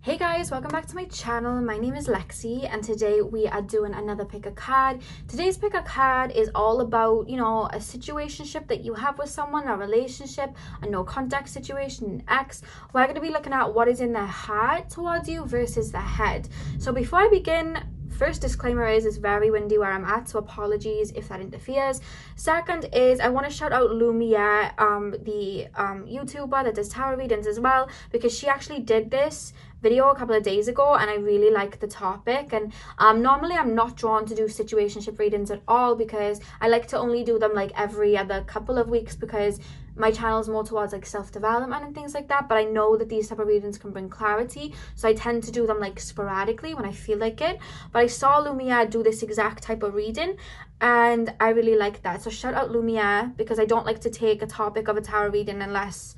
Hey guys, welcome back to my channel. My name is Lexi and today we are doing another pick a card. Today's pick a card is all about, a situationship that you have with someone, a relationship, a no contact situation, an ex. We're going to be looking at what is in their heart towards you versus their head. So before I begin, first disclaimer is it's very windy where I'm at, so apologies if that interferes. Second is I want to shout out Lumia, the YouTuber that does tarot readings as well, because she actually did this video a couple of days ago and I really like the topic. And normally I'm not drawn to do situationship readings at all because I like to only do them like every other couple of weeks because my channel is more towards like self-development and things like that, but I know that these type of readings can bring clarity, so I tend to do them like sporadically when I feel like it. But I saw Lumia do this exact type of reading and I really like that, so shout out Lumia, because I don't like to take a topic of a tarot reading unless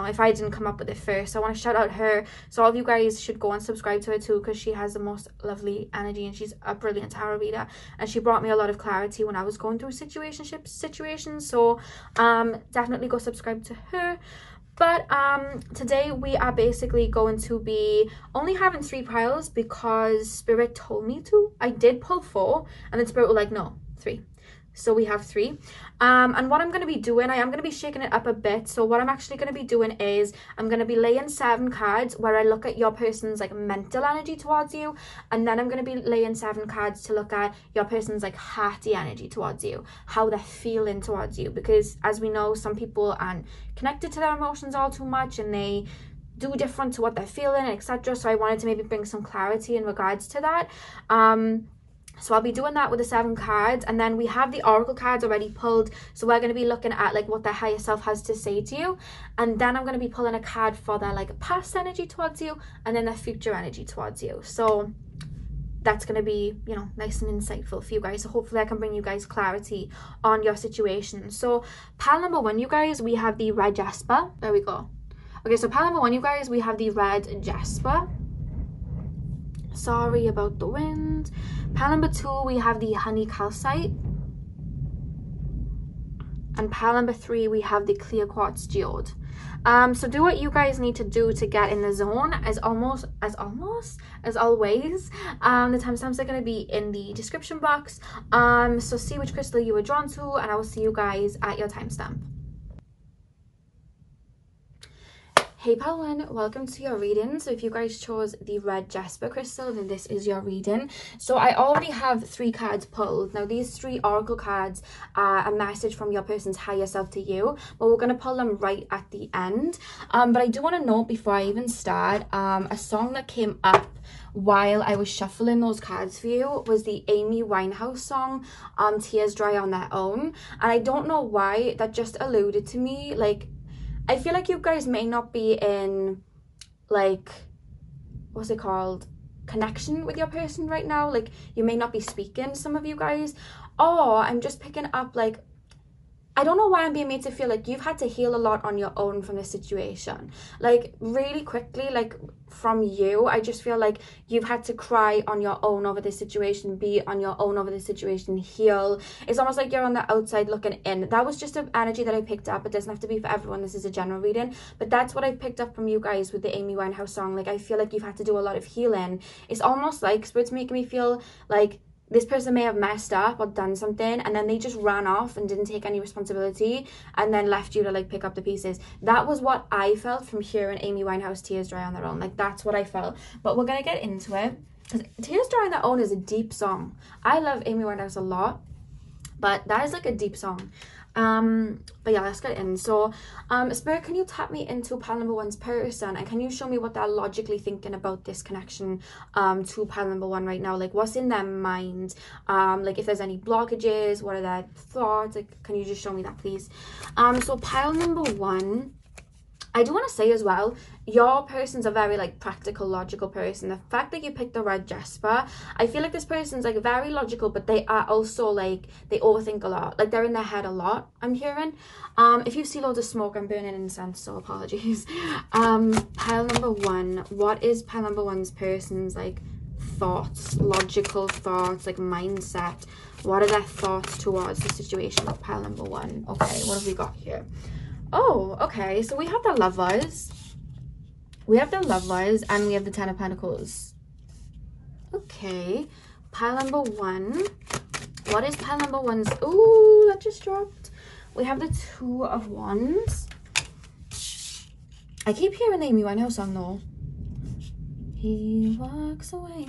if I didn't come up with it first. So I want to shout out her. So all of you guys should go and subscribe to her too, because she has the most lovely energy and she's a brilliant tarot reader and she brought me a lot of clarity when I was going through situations. So definitely go subscribe to her. But today we are basically going to be only having 3 piles because Spirit told me to. I did pull 4 and then Spirit was like, no, 3. So we have 3. And what I'm going to be doing, I am going to be shaking it up a bit. So what I'm actually going to be doing is I'm going to be laying 7 cards where I look at your person's like mental energy towards you. And then I'm going to be laying 7 cards to look at your person's like hearty energy towards you, how they're feeling towards you. Because as we know, some people aren't connected to their emotions all too much and they do different to what they're feeling, etc. So I wanted to maybe bring some clarity in regards to that. So I'll be doing that with the 7 cards, and then we have the oracle cards already pulled, so we're going to be looking at like what their higher self has to say to you, and then I'm going to be pulling a card for their like past energy towards you and then their future energy towards you. So that's going to be nice and insightful for you guys, so hopefully I can bring you guys clarity on your situation. So pile number 1, you guys, we have the red jasper. There we go. Okay, so pile number 1, you guys, we have the red jasper. Sorry about the wind. Pile number 2, we have the honey calcite. And pile number 3, we have the clear quartz geode. So do what you guys need to do to get in the zone. As always, the timestamps are going to be in the description box. So see which crystal you were drawn to, and I will see you guys at your timestamp. Hey pile 1, welcome to your reading. So if you guys chose the red jasper crystal, then this is your reading. So I already have 3 cards pulled. Now these 3 oracle cards are a message from your person's higher self to you, but we're going to pull them right at the end. But I do want to note before I even start, a song that came up while I was shuffling those cards for you was the Amy Winehouse song, Tears Dry on Their Own. And I don't know why that just alluded to me. Like, I feel like you guys may not be in, like, what's it called, connection with your person right now. Like, you may not be speaking, some of you guys. Or I'm just picking up, like, I don't know why I'm being made to feel like you've had to heal a lot on your own from this situation. Like, really quickly, like, from you, I just feel like you've had to cry on your own over this situation, be on your own over this situation, heal. It's almost like you're on the outside looking in. That was just an energy that I picked up. It doesn't have to be for everyone. This is a general reading. But that's what I picked up from you guys with the Amy Winehouse song. Like, I feel like you've had to do a lot of healing. It's almost like Spirit's making me feel like this person may have messed up or done something and then they just ran off and didn't take any responsibility and then left you to like pick up the pieces. That was what I felt from hearing Amy Winehouse Tears Dry on Their Own. Like, that's what I felt. But we're gonna get into it because Tears Dry on Their Own is a deep song. I love Amy Winehouse a lot, but that is like a deep song. But yeah, let's get in. So Spirit, can you tap me into pile number 1's person, and can you show me what they're logically thinking about this connection to pile number 1 right now? Like, what's in their mind? Like, if there's any blockages, what are their thoughts? Like, can you just show me that, please? So pile number 1, I do want to say as well, your person's a very like practical, logical person. The fact that you picked the red jasper, I feel like this person's like very logical, but they are also like, they overthink a lot. Like, they're in their head a lot, I'm hearing. If you see loads of smoke, I'm burning incense, so apologies. Pile number 1, what is pile number 1's person's like thoughts, logical thoughts, like mindset? What are their thoughts towards the situation of pile number 1? Okay, what have we got here? Oh, okay, so we have the Lovers. We have the Lovers and we have the Ten of Pentacles. Okay, pile number 1. What is pile number 1's? Ooh, that just dropped. We have the Two of Wands. I keep hearing the Amy Winehouse song though. He walks away,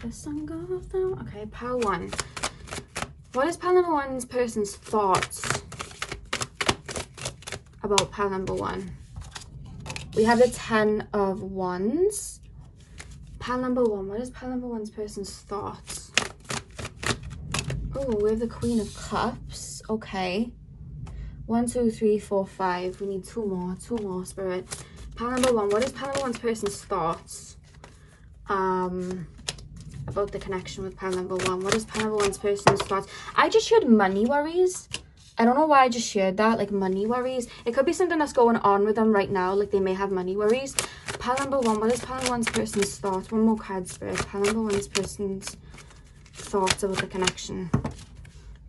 the sun goes down. Okay, pile 1. What is pile number 1's person's thoughts about pile number 1? We have the Ten of Wands. Pile number 1. What is pile number 1's person's thoughts? Oh, we have the Queen of Cups. Okay. 1, 2, 3, 4, 5. We need 2 more. 2 more, Spirit. Pile number 1. What is pile number 1's person's thoughts about the connection with pile number 1? What is pile number 1's person's thoughts? I just shared money worries. I don't know why I just shared that, like money worries. It could be something that's going on with them right now, like they may have money worries. Pile number 1, what is pile number 1's person's thoughts? One more card, Spirit. Pile number 1's person's thoughts about the connection.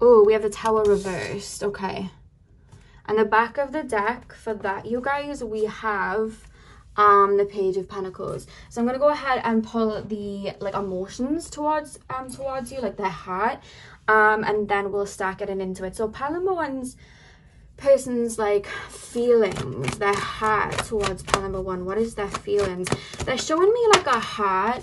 Oh, we have the Tower reversed. Okay. And the back of the deck for that, you guys, we have the Page of Pentacles. So I'm gonna go ahead and pull the like emotions towards you, like their heart, and then we'll start getting into it. So pile number 1's person's like feelings, their heart towards pile number 1. What is their feelings? They're showing me like a heart.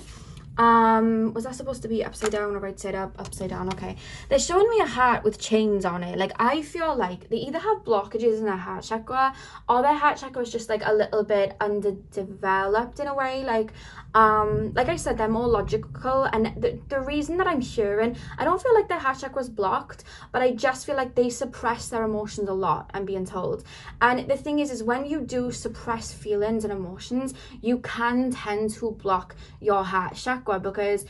Was that supposed to be upside down or right side up? Upside down. Okay, they're showing me a heart with chains on it. Like I feel like they either have blockages in their heart chakra, or their heart chakra is just like a little bit underdeveloped in a way. Like I said, they're more logical, and the reason that I'm hearing, I don't feel like their heart chakra is blocked, but I just feel like they suppress their emotions a lot, I'm being told. And the thing is when you do suppress feelings and emotions, you can tend to block your heart chakra, because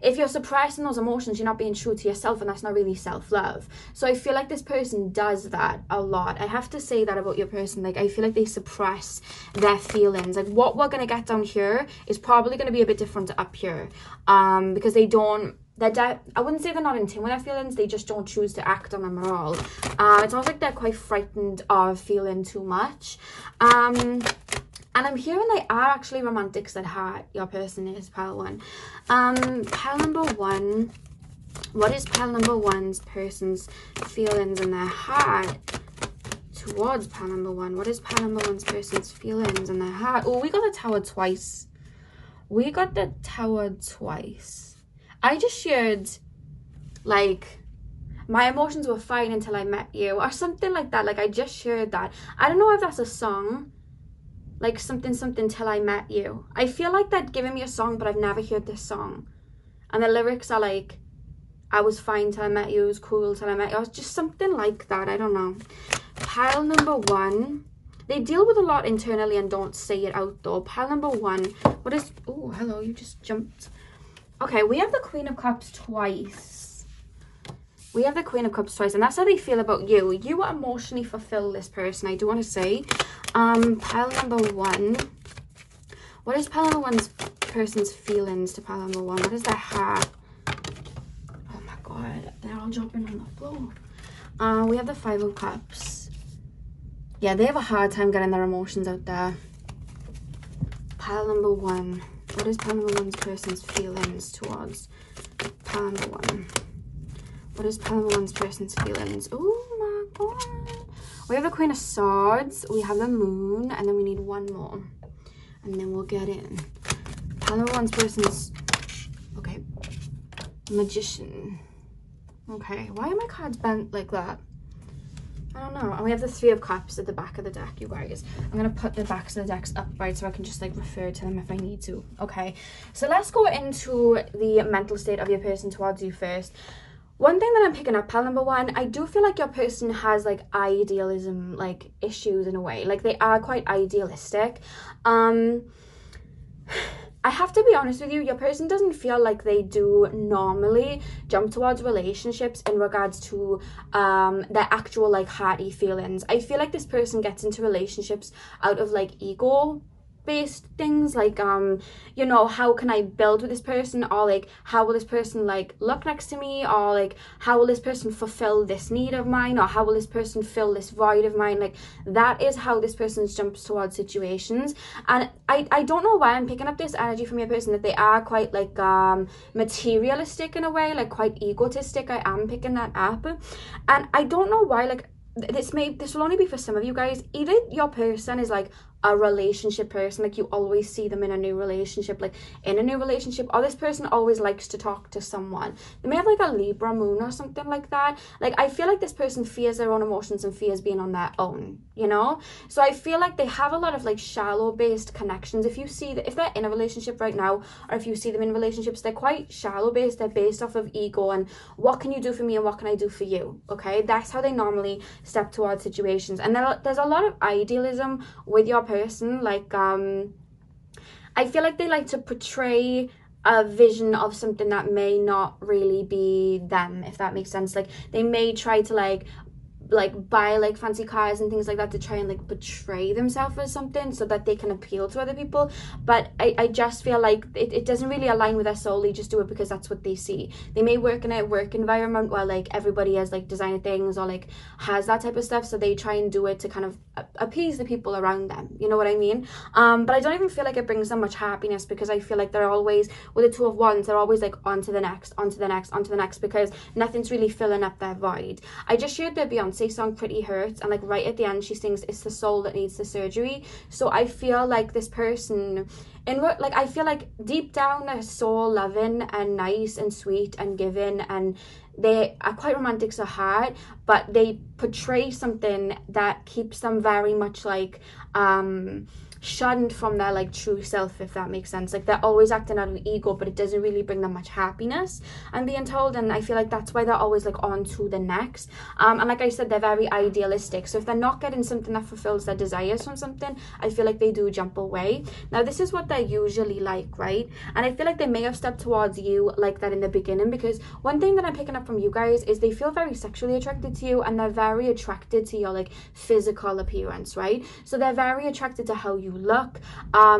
if you're suppressing those emotions, you're not being true to yourself, and that's not really self-love. So I feel like this person does that a lot. I have to say that about your person. Like I feel like they suppress their feelings. Like what we're going to get down here is probably going to be a bit different to up here, because they don't, I wouldn't say they're not in tune with their feelings, they just don't choose to act on them at all. It's almost like they're quite frightened of feeling too much. And I'm hearing they are actually romantics at heart. Your person is pile 1. Pile number 1. What is pile number 1's person's feelings in their heart towards pile number 1? What is pile number 1's person's feelings in their heart? Oh, we got the Tower twice. We got the Tower twice. I just shared, like, my emotions were fine until I met you, or something like that. Like I just shared that. I don't know if that's a song. Like something till I met you. I feel like they're giving me a song, but I've never heard this song. And the lyrics are like, I was fine till I met you, it was cool till I met you. It's just something like that, I don't know. Pile number 1. They deal with a lot internally and don't say it out though. Pile number 1. What is, oh, hello, you just jumped. Okay, we have the Queen of Cups twice. We have the Queen of Cups twice, and that's how they feel about you. You emotionally fulfill this person, I do want to say. Pile number 1. What is pile number 1's person's feelings to pile number 1? What is their heart? Oh my god, they're all dropping on the floor. We have the 5 of Cups. Yeah, they have a hard time getting their emotions out there. Pile number 1. What is pile number 1's person's feelings towards pile number 1? What is pile number 1's person's feelings? Oh my god. We have the Queen of Swords, we have the Moon, and then we need 1 more. And then we'll get in. Pile number 1's person's, okay, Magician. Okay, why are my cards bent like that? I don't know. And we have the 3 of Cups at the back of the deck, you guys. I'm going to put the backs of the decks upright so I can just like refer to them if I need to. Okay, so let's go into the mental state of your person towards you first. One thing that I'm picking up, pile number 1, I do feel like your person has like idealism, like issues in a way. Like they are quite idealistic. I have to be honest with you, your person doesn't feel like they do normally jump towards relationships in regards to their actual like hearty feelings. I feel like this person gets into relationships out of like ego based things, like you know, how can I build with this person, or like how will this person like look next to me, or like how will this person fulfill this need of mine, or how will this person fill this void of mine. Like that is how this person jumps towards situations. And I don't know why I'm picking up this energy from your person, that they are quite like materialistic in a way, like quite egotistic. I am picking that up, and I don't know why. Like this will only be for some of you guys. Either your person is like a relationship person, like you always see them in a new relationship, or this person always likes to talk to someone. They may have like a Libra moon or something like that. Like I feel like this person fears their own emotions and fears being on their own, you know. So I feel like they have a lot of like shallow based connections. If you see that, if they're in a relationship right now, or if you see them in relationships, they're quite shallow based. They're based off of ego and what can you do for me and what can I do for you. Okay, that's how they normally step towards situations. And there's a lot of idealism with your person. Like I feel like they like to portray a vision of something that may not really be them, if that makes sense. Like they may try to like buy like fancy cars and things like that to try and like portray themselves as something so that they can appeal to other people. But I just feel like it doesn't really align with their soul. They just do it because that's what they see. They may work in a work environment where like everybody has like designer things or like has that type of stuff, so they try and do it to kind of appease the people around them, you know what I mean? But I don't even feel like it brings them much happiness, because I feel like they're always, with the Two of Wands, they're always like on to the next, because nothing's really filling up their void. I just shared their Beyonce song Pretty Hurts, and like right at the end she sings it's the soul that needs the surgery. So I feel like this person like I feel like deep down they're so loving and nice and sweet and giving, and they are quite romantic at heart, but they portray something that keeps them very much like shunned from their like true self, if that makes sense. Like they're always acting out of ego, but it doesn't really bring them much happiness, I'm being told. And I feel like that's why they're always like on to the next. And like I said, they're very idealistic, so if they're not getting something that fulfills their desires from something, I feel like they do jump away. Now this is what they're usually like, right? And I feel like they may have stepped towards you like that in the beginning, because one thing that I'm picking up from you guys is they feel very sexually attracted to you, and they're very attracted to your like physical appearance, right? So they're very attracted to how you look.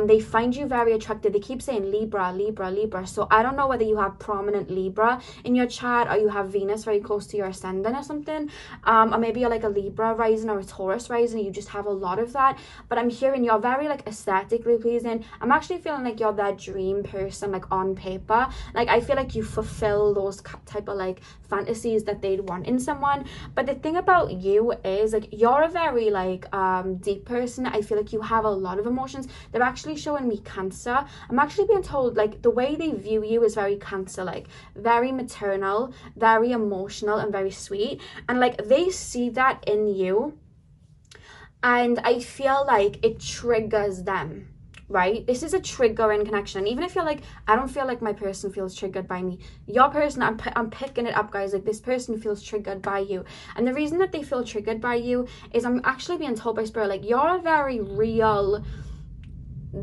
They find you very attractive. They keep saying Libra, Libra, Libra. So I don't know whether you have prominent Libra in your chart, or you have Venus very close to your ascendant or something, or maybe you're like a Libra rising or a Taurus rising, and you just have a lot of that. But I'm hearing you're very like aesthetically pleasing. I'm actually feeling like you're that dream person, like on paper. Like I feel like you fulfill those type of like fantasies that they'd want in someone. But the thing about you is like you're a very like deep person. I feel like you have a lot of emotions. They're actually showing me Cancer. I'm actually being told like the way they view you is very Cancer, like very maternal, very emotional, and very sweet. And like they see that in you, and I feel like it triggers them, right? This is a triggering connection. And even if you're like, I don't feel like my person feels triggered by me, your person, I'm picking it up, guys. Like this person feels triggered by you, and the reason that they feel triggered by you is I'm actually being told by Spirit like you're a very real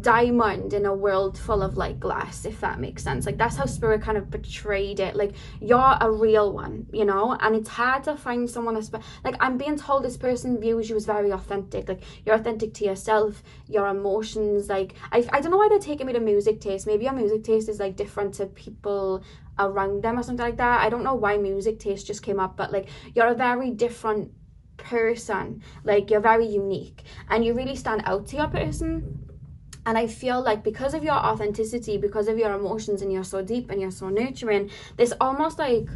diamond in a world full of like glass, if that makes sense. Like that's how Spirit kind of portrayed it. Like you're a real one, you know, and it's hard to find someone that's like, I'm being told this person views you as very authentic. Like you're authentic to yourself, your emotions. Like I don't know why they're taking me to music taste. Maybe your music taste is like different to people around them or something like that. I don't know why music taste just came up, but like you're a very different person. Like you're very unique, and you really stand out to your person. And I feel like because of your authenticity, because of your emotions, and you're so deep and you're so nurturing, this almost like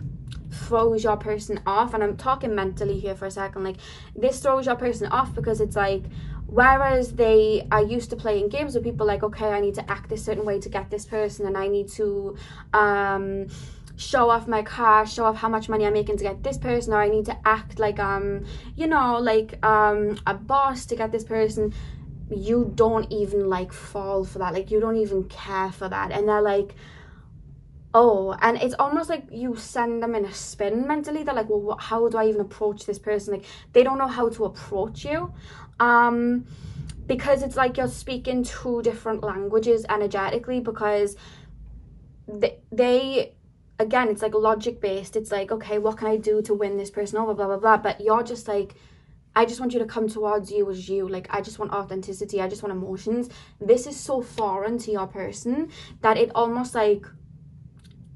throws your person off. And I'm talking mentally here for a second. Like this throws your person off, because it's like, whereas they are used to playing games with people, like, okay, I need to act a certain way to get this person, and I need to show off my car, show off how much money I'm making to get this person, or I need to act like you know, like a boss to get this person. You don't even like fall for that. Like you don't even care for that. And they're like, oh, and it's almost like you send them in a spin mentally. They're like, well, how do I even approach this person? Like they don't know how to approach you, because it's like you're speaking two different languages energetically, because they again, it's like logic based. It's like, okay, what can I do to win this person over, blah blah blah. But you're just like, I just want you to come towards you as you. Like, I just want authenticity. I just want emotions. This is so foreign to your person that it almost like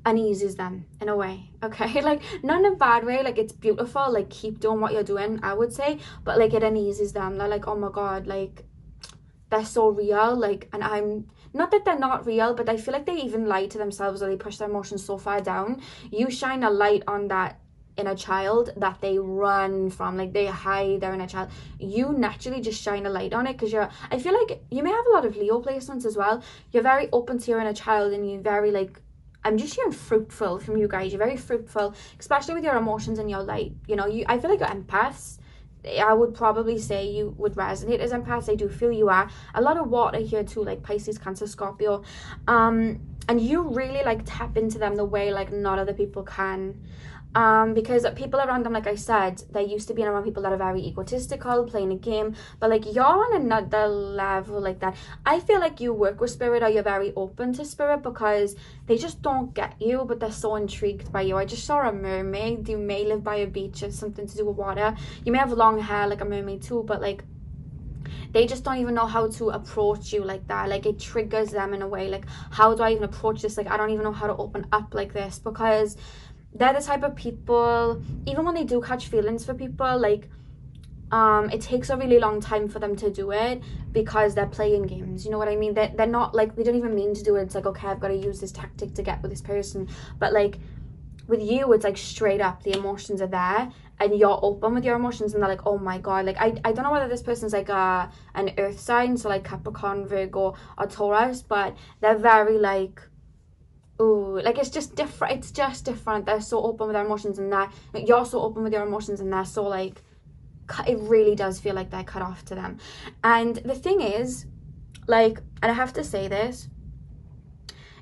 uneases them in a way, okay? Like, not in a bad way, like it's beautiful, like keep doing what you're doing, I would say, but like it uneases them. They're like, oh my god, like they're so real, like, and I'm not that they're not real, but I feel like they even lie to themselves, or they push their emotions so far down. You shine a light on that inner child that they run from, like they hide their inner child. You naturally just shine a light on it because I feel like you may have a lot of Leo placements as well. You're very open to your inner child, and you're very like, I'm just hearing fruitful from you guys. You're very fruitful, especially with your emotions and your light. You know, I feel like you're empaths. I would probably say you would resonate as empaths. I do feel you are. A lot of water here too, like Pisces, Cancer, Scorpio. And you really like tap into them the way like not other people can. Because people around them, like I said, they're used to being around people that are very egotistical, playing a game, but like you're on another level like that. I feel like you work with spirit, or you're very open to spirit, because they just don't get you, but they're so intrigued by you. I just saw a mermaid. You may live by a beach or something to do with water. You may have long hair like a mermaid too, but like they just don't even know how to approach you like that. Like it triggers them in a way, like how do I even approach this? Like I don't even know how to open up like this, because they're the type of people, even when they do catch feelings for people, like it takes a really long time for them to do it, because they're playing games, you know what I mean? They're not like, they don't even mean to do it. It's like, okay, I've got to use this tactic to get with this person. But like with you, it's like straight up, the emotions are there and you're open with your emotions, and they're like, oh my god. Like I don't know whether this person's like an earth sign, so like Capricorn, Virgo or Taurus, but they're very like, ooh, like it's just different. It's just different. They're so open with their emotions, and that like, you're so open with your emotions, and they're so like, it really does feel like they're cut off to them. And the thing is, like, and I have to say this,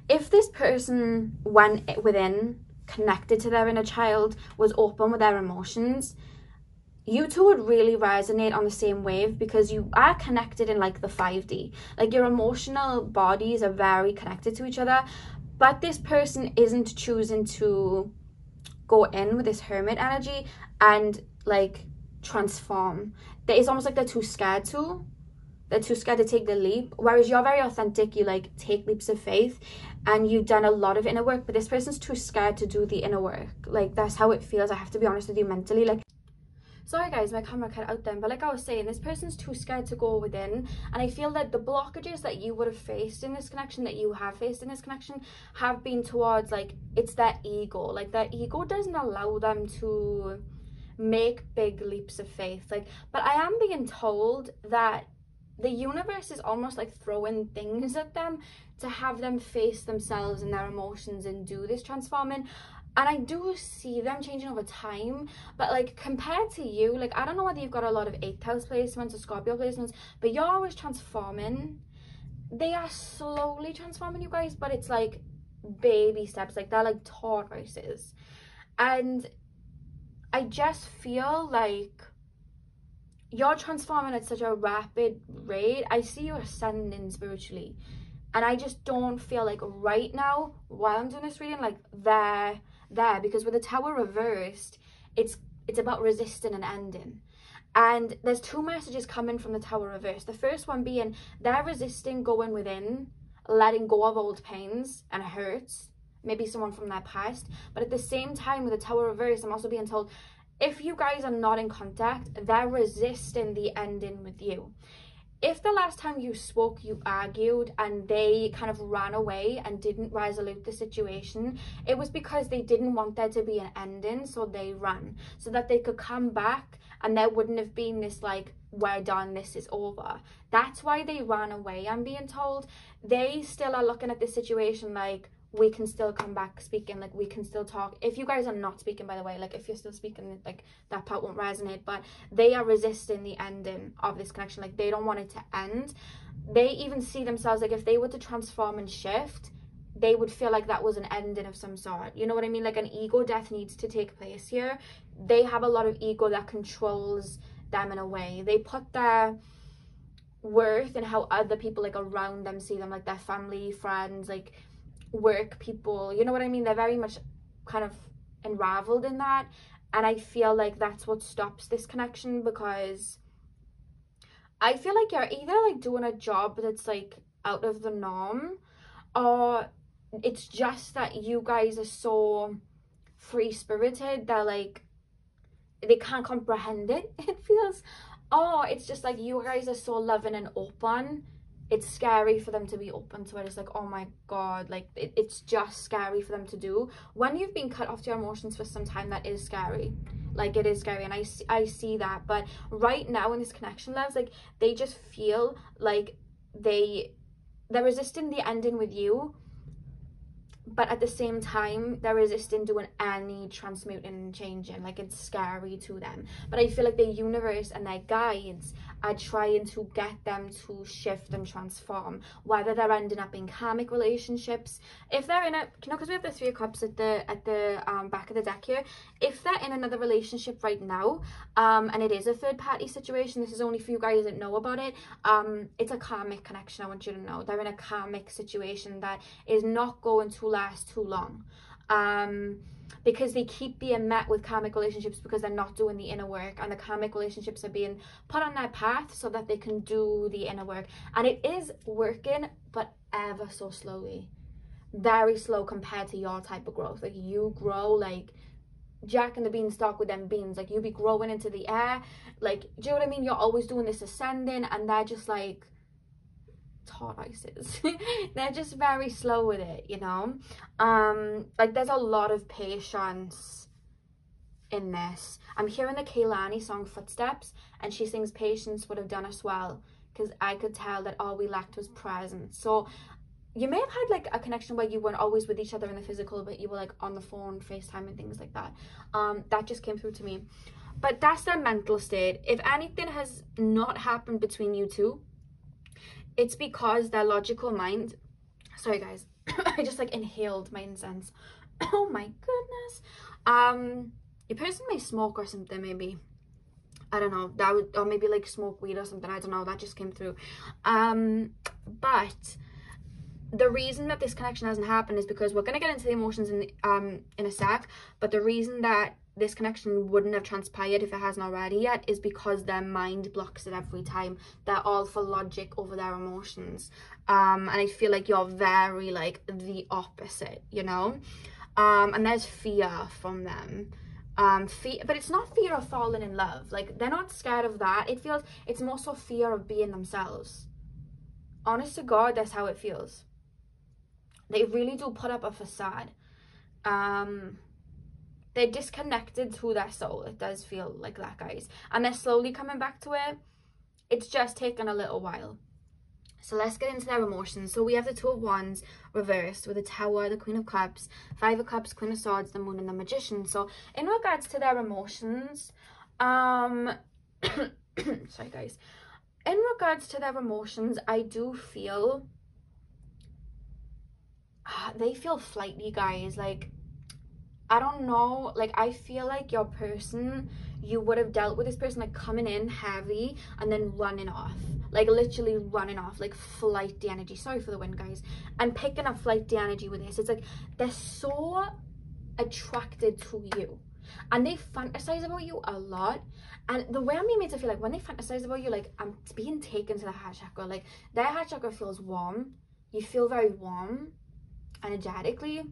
if this person went within, connected to their inner child, was open with their emotions, you two would really resonate on the same wave, because you are connected in like the 5D. Like your emotional bodies are very connected to each other. But this person isn't choosing to go in with this hermit energy and like transform. It's almost like they're too scared to. They're too scared to take the leap. Whereas you're very authentic. You like take leaps of faith, and you've done a lot of inner work. But this person's too scared to do the inner work. Like that's how it feels. I have to be honest with you, mentally. Like, sorry guys, my camera cut out then, but like I was saying, this person's too scared to go within, and I feel that the blockages that you would have faced in this connection, that you have faced in this connection, have been towards like, it's their ego. Like their ego doesn't allow them to make big leaps of faith. Like, but I am being told that the universe is almost like throwing things at them to have them face themselves and their emotions and do this transforming. And I do see them changing over time, but like compared to you, like I don't know whether you've got a lot of 8th house placements or Scorpio placements, but you're always transforming. They are slowly transforming, you guys, but it's like baby steps. Like they're like tortoises. And I just feel like you're transforming at such a rapid rate. I see you ascending spiritually, and I just don't feel like right now, while I'm doing this reading, like there, because with the Tower reversed, it's about resisting and ending. And there's 2 messages coming from the Tower reversed. The first one being they're resisting going within, letting go of old pains and hurts, maybe someone from their past. But at the same time, with the Tower reversed, I'm also being told, if you guys are not in contact, they're resisting the ending with you. If the last time you spoke, you argued and they kind of ran away and didn't resolve the situation, it was because they didn't want there to be an ending, so they ran, so that they could come back and there wouldn't have been this like, we're done, this is over. That's why they ran away, I'm being told. They still are looking at the situation like, we can still come back speaking, like we can still talk. If you guys are not speaking, by the way, like if you're still speaking, like that part won't resonate, but they are resisting the ending of this connection. Like they don't want it to end. They even see themselves like, if they were to transform and shift, they would feel like that was an ending of some sort, you know what I mean? Like an ego death needs to take place here. They have a lot of ego that controls them in a way. They put their worth in how other people like around them see them, like their family, friends, like work people, you know what I mean? They're very much kind of unraveled in that, And I feel like that's what stops this connection, because I feel like you're either like doing a job that's like out of the norm, or it's just that you guys are so free-spirited that like they can't comprehend it. It feels, oh, it's just like you guys are so loving and open, it's scary for them to be open to it. It's like, oh my god, like it's just scary for them to do. When you've been cut off to your emotions for some time, that is scary. Like, it is scary, and I see that. But right now in this connection, loves, like, they just feel like they're resisting the ending with you, but at the same time they're resisting doing any transmuting and changing. Like, it's scary to them. But I feel like the universe and their guides are trying to get them to shift and transform, whether they're ending up in karmic relationships, if they're in a, you know, because we have the Three of Cups at the back of the deck here. If they're in another relationship right now, and it is a third party situation, this is only for you guys that know about it, it's a karmic connection. I want you to know they're in a karmic situation that is not going to last too long, because they keep being met with karmic relationships because they're not doing the inner work, and the karmic relationships are being put on their path so that they can do the inner work. And it is working, but ever so slowly, very slow compared to your type of growth. Like, you grow like Jack and the Beanstalk with them beans. Like, you be growing into the air, like, do you know what I mean? You're always doing this ascending, and they're just like tortoises. They're just very slow with it, you know. Like, there's a lot of patience in this. I'm hearing the Kehlani song Footsteps, and she sings, patience would have done us well, because I could tell that all we lacked was presence. So you may have had like a connection where you weren't always with each other in the physical, but you were like on the phone, FaceTime and things like that. That just came through to me. But that's their mental state. If anything has not happened between you two, it's because their logical mind, sorry guys, I just like inhaled my incense. Oh my goodness. Your person may smoke or something, maybe. I don't know, that would, or maybe like smoke weed or something, I don't know, that just came through. But the reason that this connection hasn't happened is because we're going to get into the emotions in a sec, but the reason that this connection wouldn't have transpired if it hasn't already yet is because their mind blocks it every time. They're all for logic over their emotions, and I feel like you're very like the opposite, you know. And there's fear from them, fear, but it's not fear of falling in love. Like, they're not scared of that. It feels, it's more so fear of being themselves. Honest to God, that's how it feels. They really do put up a facade. They're disconnected to their soul. It does feel like that, guys. And they're slowly coming back to it. It's just taken a little while. So let's get into their emotions. So we have the Two of Wands reversed with the Tower, the Queen of Cups, Five of Cups, Queen of Swords, the Moon and the Magician. So in regards to their emotions, sorry guys. In regards to their emotions, I do feel they feel flighty, guys. Like, I don't know, like, I feel like your person, you would have dealt with this person like coming in heavy and then running off, like literally running off, like flighty energy. Sorry for the wind, guys. And picking up flighty energy with this, it's like they're so attracted to you and they fantasize about you a lot. And the way I mean it to feel like when they fantasize about you, like, I'm being taken to the heart chakra. Like, their heart chakra feels warm. You feel very warm energetically.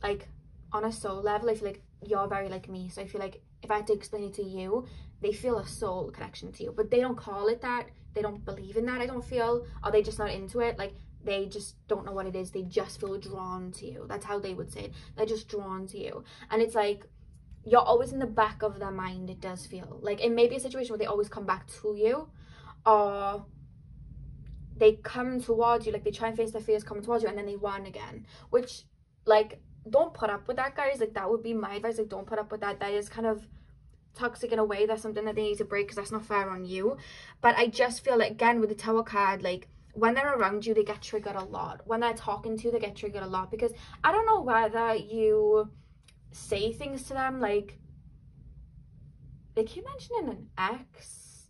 Like, on a soul level, I feel like you're very like me. So I feel like if I had to explain it to you, they feel a soul connection to you, but they don't call it that. They don't believe in that, I don't feel, or they just not into it. Like, they just don't know what it is. They just feel drawn to you. That's how they would say it. They're just drawn to you. And it's like, you're always in the back of their mind, it does feel. Like, it may be a situation where they always come back to you, or they come towards you, like they try and face their fears coming towards you, and then they run again. Which, like, don't put up with that, guys. Like, that would be my advice. Like, don't put up with that. That is kind of toxic in a way. That's something that they need to break, because that's not fair on you. But I just feel like, again, with the Tower card, like, when they're around you, they get triggered a lot. When they're talking to you, they get triggered a lot, because I don't know whether you say things to them, like, they keep mentioning an ex,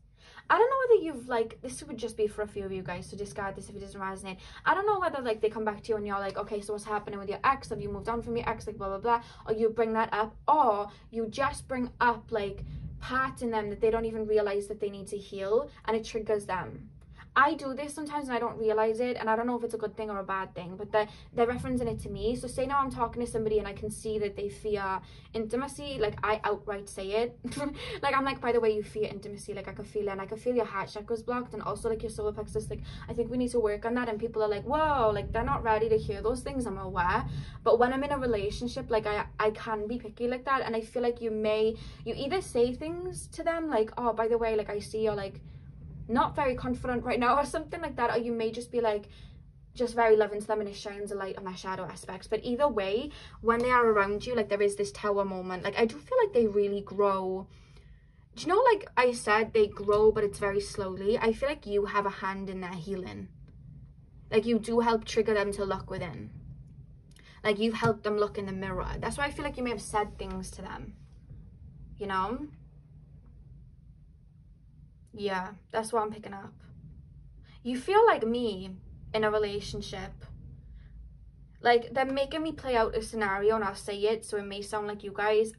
I don't know whether you've, like, this would just be for a few of you guys, so discard this if it doesn't resonate. I don't know whether, like, they come back to you and you're like, okay, so what's happening with your ex? Have you moved on from your ex? Like, blah, blah, blah. Or you bring that up, or you just bring up, like, parts in them that they don't even realize that they need to heal, and it triggers them. I do this sometimes and I don't realize it, and I don't know if it's a good thing or a bad thing, but they're referencing it to me. So say now I'm talking to somebody and I can see that they fear intimacy, like I outright say it. Like I'm like, by the way, you fear intimacy, like I can feel it, and I can feel your heart chakra's blocked, and also like your solar plexus, like I think we need to work on that. And people are like, whoa, like they're not ready to hear those things. I'm aware, but when I'm in a relationship, like I can be picky like that, and I feel like you either say things to them like, oh, by the way, like I see you're like not very confident right now or something like that, or you may just be like just very loving to them and it shines a light on their shadow aspects. But either way, when they are around you, like there is this tower moment. Like I do feel like they really grow. Do you know, like I said, they grow but it's very slowly. I feel like you have a hand in their healing. Like you do help trigger them to look within. Like you've helped them look in the mirror. That's why I feel like you may have said things to them, you know. Yeah, that's what I'm picking up. You feel like me in a relationship. Like, they're making me play out a scenario, and I'll say it, so it may sound like you guys.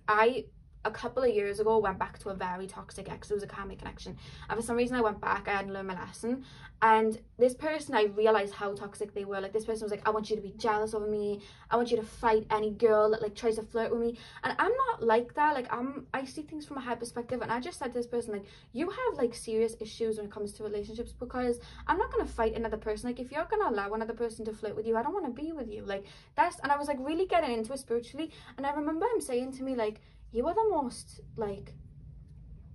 A couple of years ago, went back to a very toxic ex. It was a karmic connection. And for some reason, I went back. I hadn't learned my lesson. And this person, I realized how toxic they were. Like, this person was like, I want you to be jealous of me. I want you to fight any girl that, like, tries to flirt with me. And I'm not like that. Like, I see things from a high perspective. And I just said to this person, like, you have, like, serious issues when it comes to relationships, because I'm not going to fight another person. Like, if you're going to allow another person to flirt with you, I don't want to be with you. Like, and I was, like, really getting into it spiritually. And I remember him saying to me, like, you are the most, like,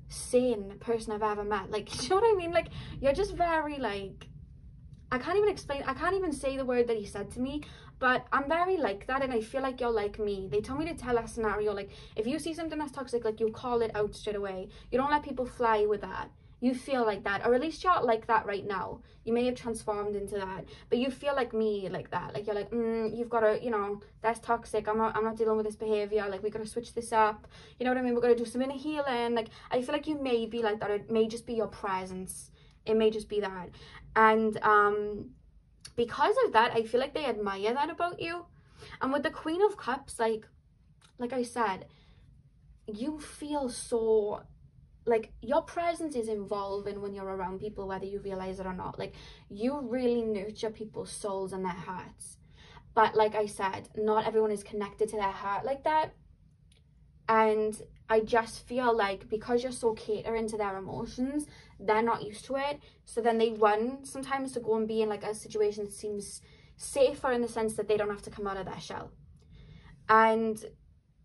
sane person I've ever met. Like, you know what I mean? Like, you're just very, like, I can't even say the word that he said to me, but I'm very like that, and I feel like you're like me. They told me to tell that scenario, like, if you see something that's toxic, like, you call it out straight away. You don't let people fly with that. You feel like that, or at least you're like that right now. You may have transformed into that, but you feel like me, like that. Like, you're like, you've got to, you know, that's toxic. I'm not dealing with this behavior. Like, we got to switch this up. You know what I mean? We're going to do some inner healing. Like, I feel like you may be like that. It may just be your presence. It may just be that. And because of that, I feel like they admire that about you. And with the Queen of Cups, like I said, you feel so, like, your presence is involving when you're around people, whether you realize it or not. Like, you really nurture people's souls and their hearts. But like I said, not everyone is connected to their heart like that. And I just feel like because you're so catering to their emotions, they're not used to it. So then they run sometimes to go and be in, like, a situation that seems safer, in the sense that they don't have to come out of their shell. And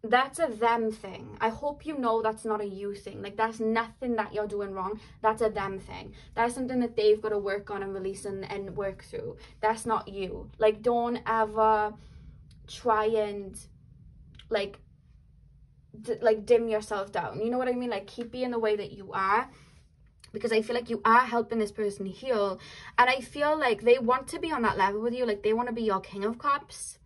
that's a them thing. I hope you know that's not a you thing. Like, that's nothing that you're doing wrong. That's a them thing. That's something that they've got to work on and release and work through. That's not you. Like, don't ever try and like dim yourself down. You know what I mean? Like, keep being the way that you are, because I feel like you are helping this person heal, and I feel like they want to be on that level with you. Like, they want to be your King of Cups.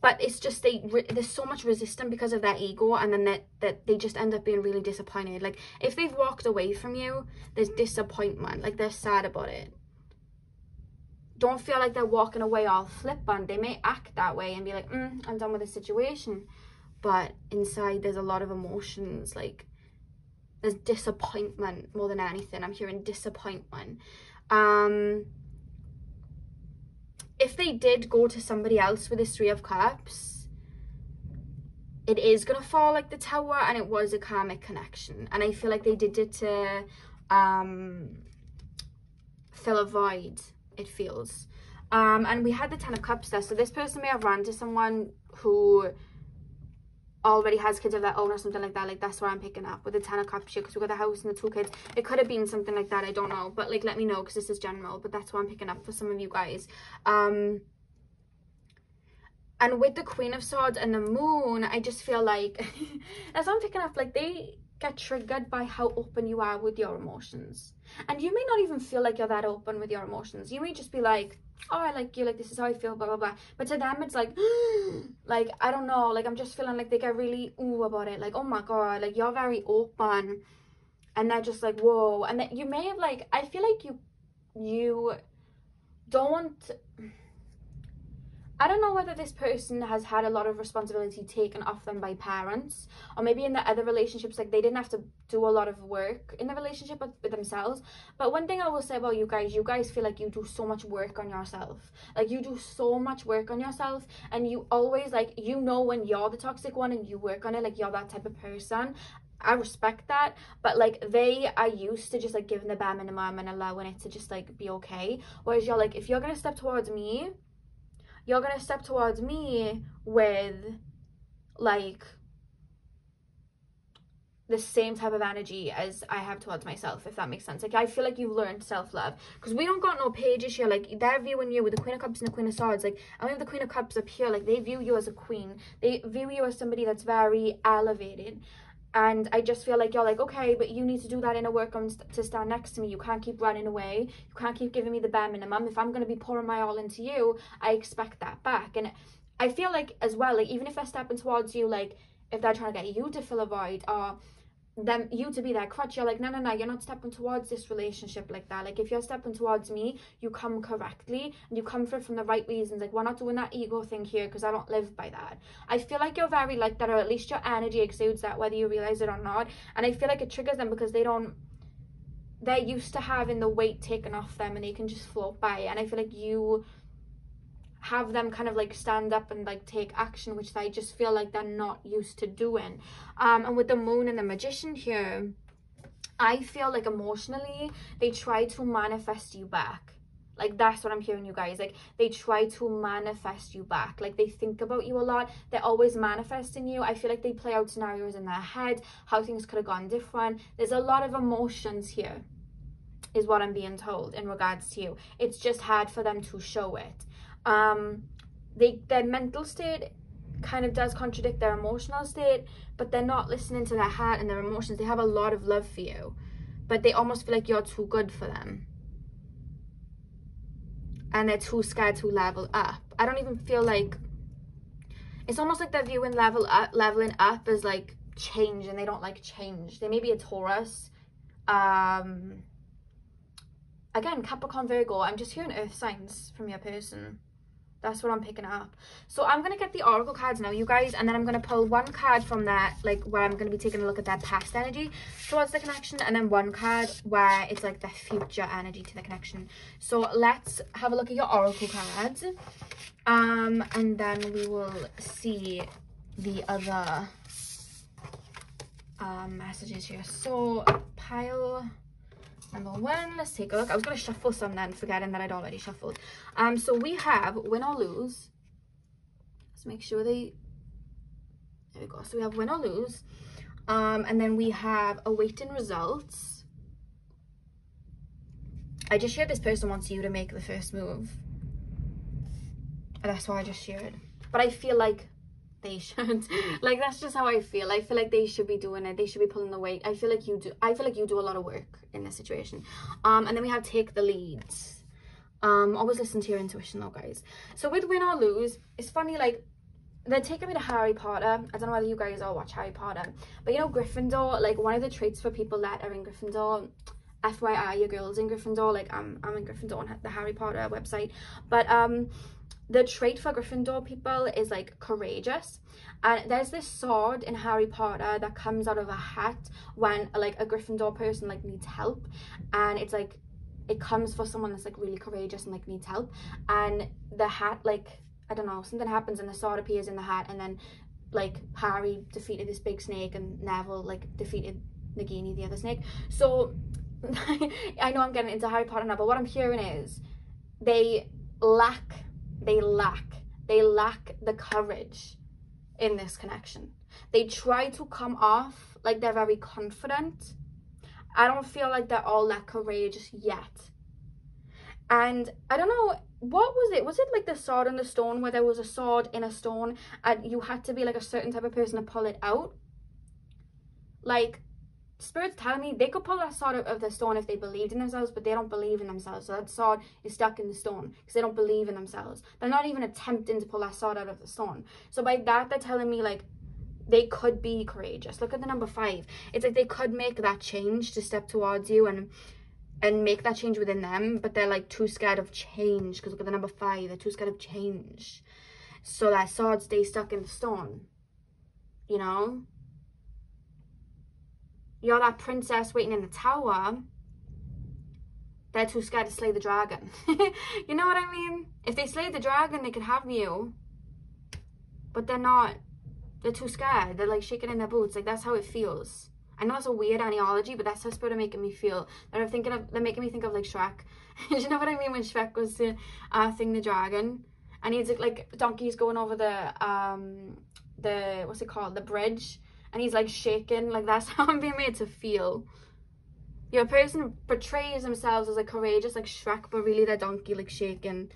But it's just there's so much resistance because of their ego, and then that they just end up being really disappointed. Like, if they've walked away from you, there's disappointment. Like, they're sad about it. Don't feel like they're walking away all flippant. They may act that way and be like, I'm done with this situation. But inside, there's a lot of emotions. Like, there's disappointment more than anything. I'm hearing disappointment. If they did go to somebody else with this Three of Cups, it is going to fall like the Tower, and it was a karmic connection. And I feel like they did it to fill a void, it feels. And we had the Ten of Cups there. So this person may have run to someone who already has kids of their own or something like that. Like, that's what I'm picking up with the Ten of Cups here, because we've got the house and the 2 kids. It could have been something like that, I don't know, but like, let me know, because this is general, but that's what I'm picking up for some of you guys. And with the Queen of Swords and the Moon, I just feel like as I'm picking up, like, they get triggered by how open you are with your emotions. And you may not even feel like you're that open with your emotions. You may just be like, oh, I like you, like, this is how I feel, blah, blah, blah. But to them, it's like, like, I don't know, like, I'm just feeling like they get really ooh about it. Like, oh my God, like, you're very open. and they're just like, whoa. And that you may have like, I feel like you don't, I don't know whether this person has had a lot of responsibility taken off them by parents, or maybe in the other relationships, like they didn't have to do a lot of work in the relationship with themselves. But one thing I will say about you guys feel like you do so much work on yourself. Like you do so much work on yourself, and you always like, you know, when you're the toxic one and you work on it, like you're that type of person. I respect that, but like they are used to just like giving the bare minimum and allowing it to just like be okay. Whereas you're like, if you're gonna step towards me, you're gonna step towards me with like the same type of energy as I have towards myself, if that makes sense. Like I feel like you've learned self-love, because we don't got no pages here. Like they're viewing you with the Queen of Cups and the Queen of Swords. Like I have the Queen of Cups up here. Like they view you as a queen. They view you as somebody that's very elevated. And I just feel like you're like, okay, but you need to do that inner work to stand next to me. You can't keep running away. You can't keep giving me the bare minimum. If I'm going to be pouring my all into you, I expect that back. And I feel like as well, like even if they're stepping towards you, like if they're trying to get you to fill a void, or you to be their crutch, you're like, no, you're not stepping towards this relationship like that. Like if you're stepping towards me, you come correctly and you come for it from the right reasons. Like we're not doing that ego thing here, because I don't live by that. I feel like you're very like that, or at least your energy exudes that, whether you realize it or not. And I feel like it triggers them because they're used to having the weight taken off them and they can just float by. And I feel like you have them kind of like stand up and like take action, which I just feel like they're not used to doing. And with the Moon and the Magician here, I feel like emotionally they try to manifest you back. Like that's what I'm hearing, you guys. Like they try to manifest you back. Like they think about you a lot. They're always manifesting you. I feel like they play out scenarios in their head, how things could have gone different. There's a lot of emotions here, is what I'm being told in regards to you. It's just hard for them to show it. Their mental state kind of does contradict their emotional state, but they're not listening to their heart and their emotions. They have a lot of love for you, but they almost feel like you're too good for them, and they're too scared to level up. I don't even feel like, it's almost like they're viewing leveling up as like change, and they don't like change. They may be a Taurus, again Capricorn, Virgo. I'm just hearing earth signs from your person. That's what I'm picking up. So I'm going to get the oracle cards now, you guys, and then I'm going to pull one card from that, like where I'm going to be taking a look at their past energy towards the connection, and then one card where it's like the future energy to the connection. So let's have a look at your oracle cards, and then we will see the other messages here. So pile number one, let's take a look. I was going to shuffle some then, forgetting that I'd already shuffled. So we have win or lose. Let's make sure there we go. So we have win or lose. And then we have awaiting results. I just shared this person wants you to make the first move. That's why I just shared. But I feel like they should. Like that's just how I feel. I feel like they should be doing it. They should be pulling the weight. I feel like you do. I feel like you do a lot of work in this situation. And then we have take the leads. Always listen to your intuition though, guys. So with win or lose, it's funny, like they're taking me to Harry Potter. I don't know whether you guys all watch Harry Potter, but you know Gryffindor, like one of the traits for people that are in Gryffindor, FYI, your girl's in Gryffindor, like I'm in Gryffindor on the Harry Potter website, but the trait for Gryffindor people is like courageous. And there's this sword in Harry Potter that comes out of a hat when like a Gryffindor person like needs help, and it's like it comes for someone that's like really courageous and like needs help, and the hat, like I don't know, something happens and the sword appears in the hat, and then like Harry defeated this big snake and Neville like defeated Nagini, the other snake. So I know I'm getting into Harry Potter now, but what I'm hearing is they lack the courage in this connection. They try to come off like they're very confident. I don't feel like they're all that courageous yet. And I don't know, what was it? Was it like the sword and the stone, where there was a sword in a stone and you had to be like a certain type of person to pull it out? Like, Spirit's telling me they could pull that sword out of the stone if they believed in themselves, but they don't believe in themselves. So that sword is stuck in the stone because they don't believe in themselves. They're not even attempting to pull that sword out of the stone. So by that, they're telling me like, they could be courageous. Look at the number 5. It's like they could make that change to step towards you and make that change within them, but they're like too scared of change. Because look at the number 5, they're too scared of change, so that sword stays stuck in the stone. You know, you're that princess waiting in the tower. They're too scared to slay the dragon. You know what I mean? If they slayed the dragon, they could have you, but they're not. They're too scared. They're like shaking in their boots. Like, that's how it feels. I know that's a weird analogy, but that's how Spirit are making me feel. They're making me think of like Shrek. Do you know what I mean? When Shrek was to thing the dragon, and he's like donkeys going over the what's it called, the bridge, and he's like shaking. Like, that's how I'm being made to feel. Your person portrays themselves as like courageous, like Shrek, but really they're donkey, like shaking.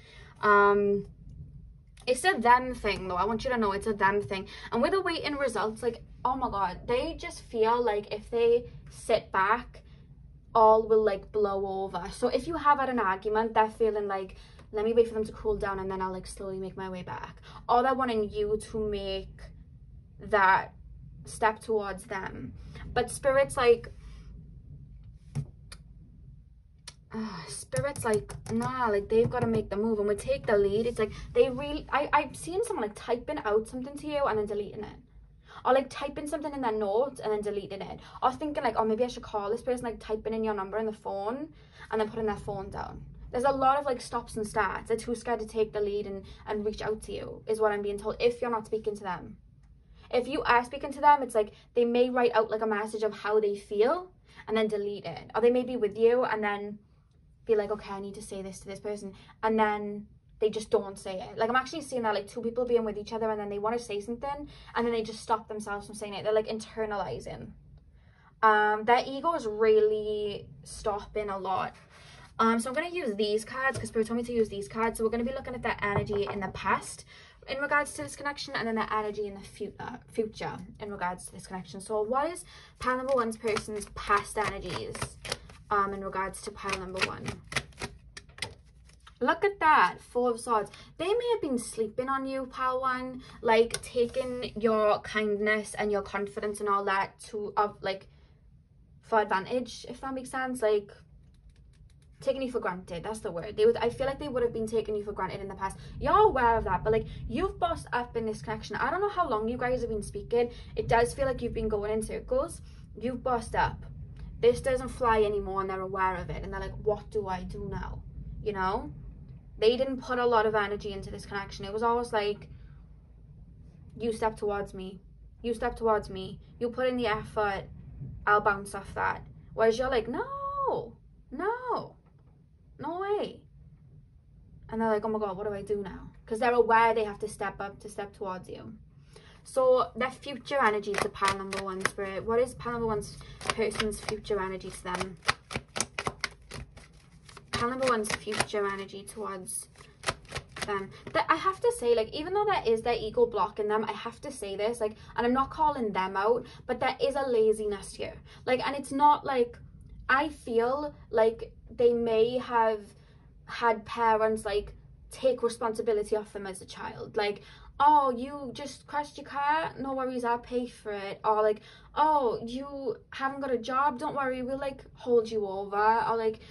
It's a them thing though. I want you to know it's a them thing. And with awaiting results, like, oh my god, they just feel like if they sit back, all will like blow over. So if you have had an argument, they're feeling like, let me wait for them to cool down and then I'll like slowly make my way back. Or they're wanting you to make that step towards them. But Spirit's like, Spirit's like, nah, like they've got to make the move and we take the lead. It's like they really, I've seen someone like typing out something to you and then deleting it, or like typing something in their notes and then deleting it, or thinking like, oh, maybe I should call this person, like typing in your number in the phone and then putting their phone down. There's a lot of like stops and starts. They're too scared to take the lead and reach out to you, is what I'm being told, if you're not speaking to them. If you are speaking to them, it's like they may write out like a message of how they feel and then delete it, or they may be with you and then be like, okay, I need to say this to this person, and then they just don't say it. Like, I'm actually seeing that, like 2 people being with each other and then they want to say something and then they just stop themselves from saying it. They're like internalizing. Their ego is really stopping a lot. So I'm going to use these cards because Spirit told me to use these cards. So we're going to be looking at their energy in the past in regards to this connection, and then their energy in the future in regards to this connection. So what is pile number 1's person's past energies in regards to pile number 1? Look at that, 4 of Swords. They may have been sleeping on you, pile 1, like taking your kindness and your confidence and all that like for advantage, if that makes sense. Like taking you for granted, that's the word. I feel like they would have been taking you for granted in the past. You're aware of that, but like you've bossed up in this connection. I don't know how long you guys have been speaking. It does feel like you've been going in circles. You've bossed up. This doesn't fly anymore and they're aware of it and they're like, what do I do now? You know, they didn't put a lot of energy into this connection. It was always like, you step towards me, you step towards me, you put in the effort, I'll bounce off that. Whereas you're like, no way. And they're like, oh my god, what do I do now? Because they're aware they have to step up to step towards you. So their future energy to pile number 1, Spirit. What is pile number 1's person's future energy to them? Pile number 1's future energy towards them. That I have to say, like, even though there is their ego blocking them, I have to say this, like, and I'm not calling them out, but there is a laziness here. Like, and it's not like, I feel like they may have had parents like take responsibility off them as a child. Like, oh, you just crashed your car, no worries, I'll pay for it. Or like, oh, you haven't got a job, don't worry, we'll like hold you over. Or like,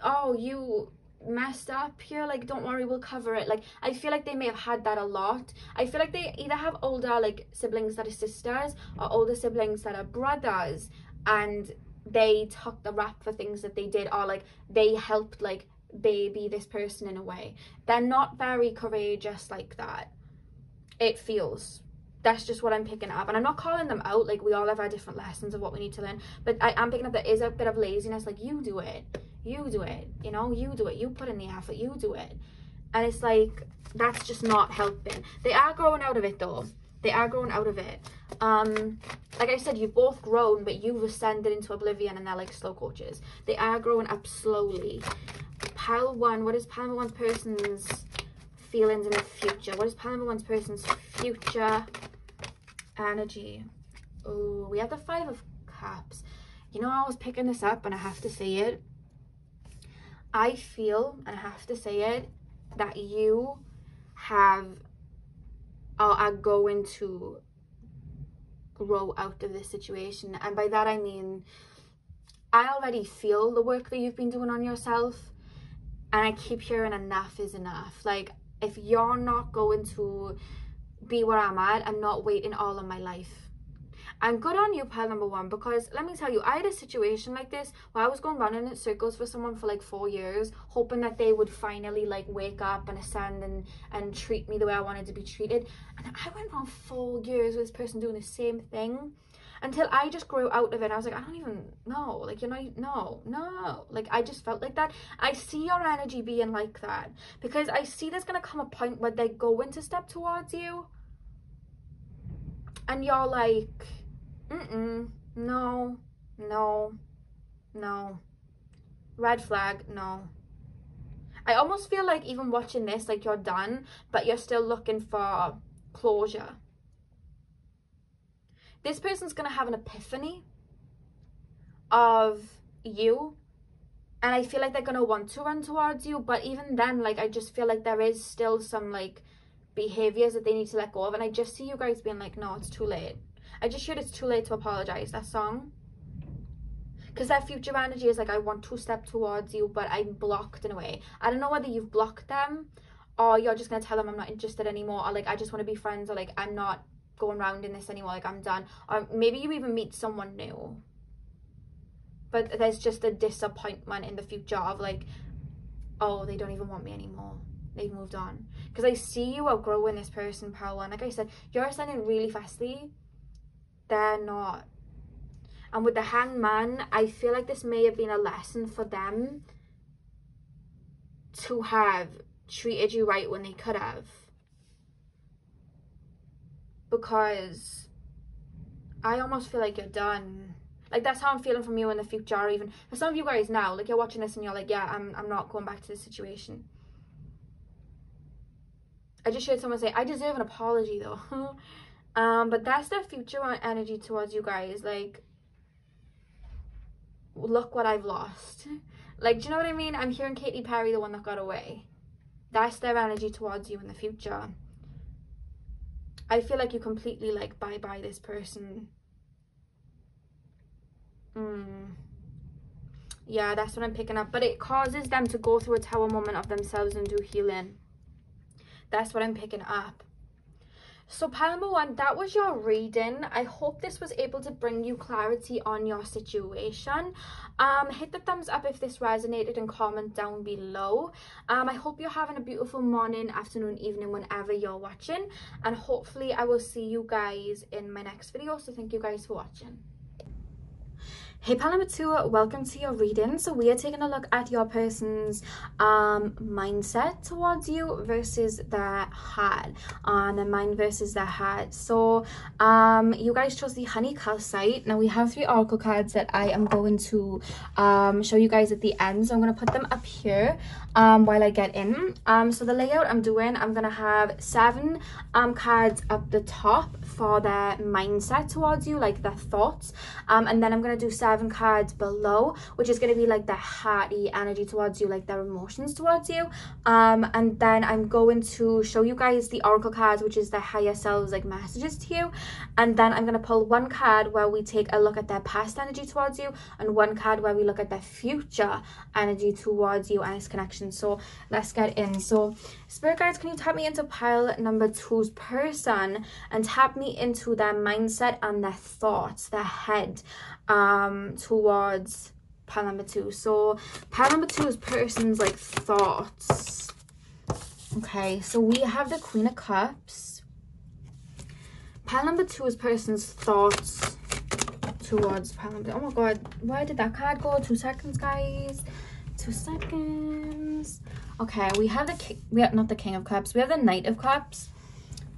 oh, you messed up here, like don't worry, we'll cover it. Like, I feel like they may have had that a lot. I feel like they either have older like siblings that are sisters or older siblings that are brothers, and they took the rap for things that they did, or like they helped like baby this person in a way. They're not very courageous like that, it feels. That's just what I'm picking up, and I'm not calling them out. Like, we all have our different lessons of what we need to learn, but I am picking up there is a bit of laziness. Like, you do it, you know, you do it, you put in the effort, you do it. And it's like, that's just not helping. They are growing out of it though. They are growing out of it. Like I said, you've both grown, but you've ascended into oblivion and they're like slow coaches. They are growing up slowly. Pile 1, what is pile number 1's person's feelings in the future? What is pile number 1's person's future energy? Oh, we have the 5 of Cups. You know, I was picking this up and I have to say it. I feel, and I have to say it, that you have or are going to grow out of this situation. And by that I mean, I already feel the work that you've been doing on yourself, and I keep hearing enough is enough. Like, if you're not going to be where I'm at, I'm not waiting all of my life. And good on you, pile number one, because let me tell you, I had a situation like this where I was going round in circles for someone for like 4 years, hoping that they would finally like wake up and ascend and treat me the way I wanted to be treated. And I went around 4 years with this person doing the same thing until I just grew out of it. I was like, I don't even know, like, you know, no, like, I just felt like that. I see your energy being like that, because I see there's gonna come a point where they're going to step towards you and you're like, no, red flag, no. I almost feel like even watching this, like, you're done, but you're still looking for closure. This person's gonna have an epiphany of you, and I feel like they're gonna want to run towards you, but even then, like, I just feel like there is still some like behaviors that they need to let go of, and I just see you guys being like, no, it's too late. I just heard it's too late to apologize, that song. Because that future energy is like, I want to step towards you, but I'm blocked in a way. I don't know whether you've blocked them, or you're just going to tell them I'm not interested anymore, or like, I just want to be friends, or like, I'm not going around in this anymore, like, I'm done. Or maybe you even meet someone new, but there's just a disappointment in the future of like, oh, they don't even want me anymore. They've moved on. Because I see you outgrowing this person, pal one. Like I said, you're ascending really fastly. They're not. And with the Hangman, I feel like this may have been a lesson for them to have treated you right when they could have. Because I almost feel like you're done. Like, that's how I'm feeling from you in the future. Or even for some of you guys now, like, you're watching this and you're like, yeah, I'm not going back to this situation. I just heard someone say, I deserve an apology though. But that's the future energy towards you guys. Like, look what I've lost. Like, do you know what I mean? I'm hearing Katy Perry, the one that got away. That's their energy towards you in the future. I feel like you completely like bye-bye this person. Yeah, that's what I'm picking up. But it causes them to go through a tower moment of themselves and do healing. That's what I'm picking up. So pile number one, that was your reading. I hope this was able to bring you clarity on your situation. Hit the thumbs up if this resonated and comment down below. I hope you're having a beautiful morning, afternoon, evening, whenever you're watching. And hopefully I will see you guys in my next video. So thank you guys for watching. Hey pile number two, welcome to your reading. So we are taking a look at your person's mindset towards you versus their heart, their mind versus their heart. So you guys chose the honey calcite. Now we have 3 oracle cards that I am going to show you guys at the end. So I'm going to put them up here while I get in. So the layout I'm doing, I'm going to have 7 cards up the top for their mindset towards you, like their thoughts, and then I'm going to do 7 cards below, which is going to be like the hearty energy towards you, like their emotions towards you, and then I'm going to show you guys the oracle cards, which is their higher selves, like messages to you, and then I'm going to pull 1 card where we take a look at their past energy towards you, and 1 card where we look at their future energy towards you and its connection. So let's get in. So spirit guides, can you tap me into pile number 2's person and tap me into their mindset and their thoughts, their head towards pile number 2. So pile number 2's person's like thoughts. Okay, so we have the Queen of Cups. Pile number 2's person's thoughts towards pile number, oh my god, where did that card go? 2 seconds, guys. 2 seconds. Okay, we have not the King of Cups, we have the Knight of Cups.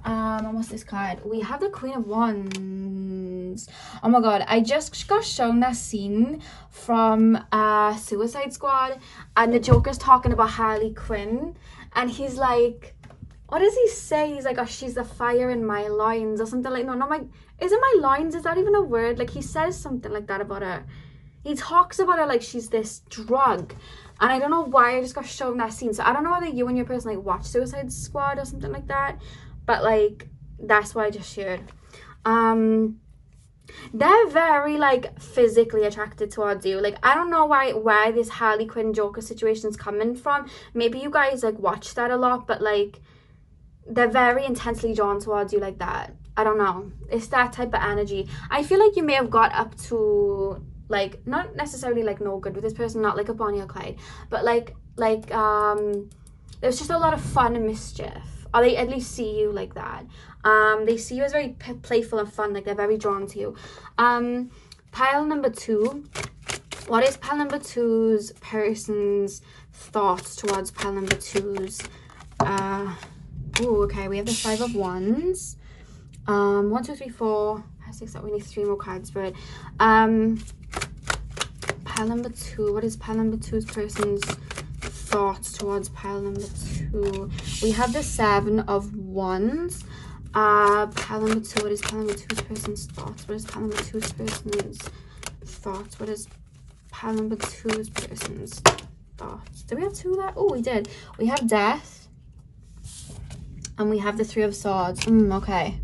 And what's this card? We have the Queen of Wands. Oh my god, I just got shown that scene from Suicide Squad, and the Joker's talking about Harley Quinn, and he's like, what does he say? He's like, oh, she's the fire in my loins, or something like, no, not my, is it my loins? Is that even a word? Like, he says something like that about her. He talks about her like she's this drug. And I don't know why I just got shown that scene. So I don't know whether you and your person like watch Suicide Squad or something like that. But like, that's what I just shared. They're very like physically attracted towards you. Like, I don't know where this Harley Quinn Joker situation's coming from. Maybe you guys like watch that a lot, but like they're very intensely drawn towards you like that. I don't know, it's that type of energy. I feel like you may have got up to like, not necessarily like no good with this person, not like a Bonnie or Clyde, but like there's just a lot of fun and mischief, or they at least see you like that. They see you as very playful and fun, like they're very drawn to you. Pile number 2, what is pile number 2's person's thoughts towards pile number 2's? Oh, okay, we have the 5 of Wands. 1, 2, 3, 4, 5, 6, 7, we need 3 more cards for it. Pile number 2, what is pile number 2's person's thoughts towards pile number 2? We have the 7 of Wands. Pile number 2, what is pile number 2's person's thoughts? What is pile number 2's person's thoughts? What is pile number 2's person's thoughts? Do we have 2 there? Oh, we did. We have Death. And we have the 3 of Swords. Okay.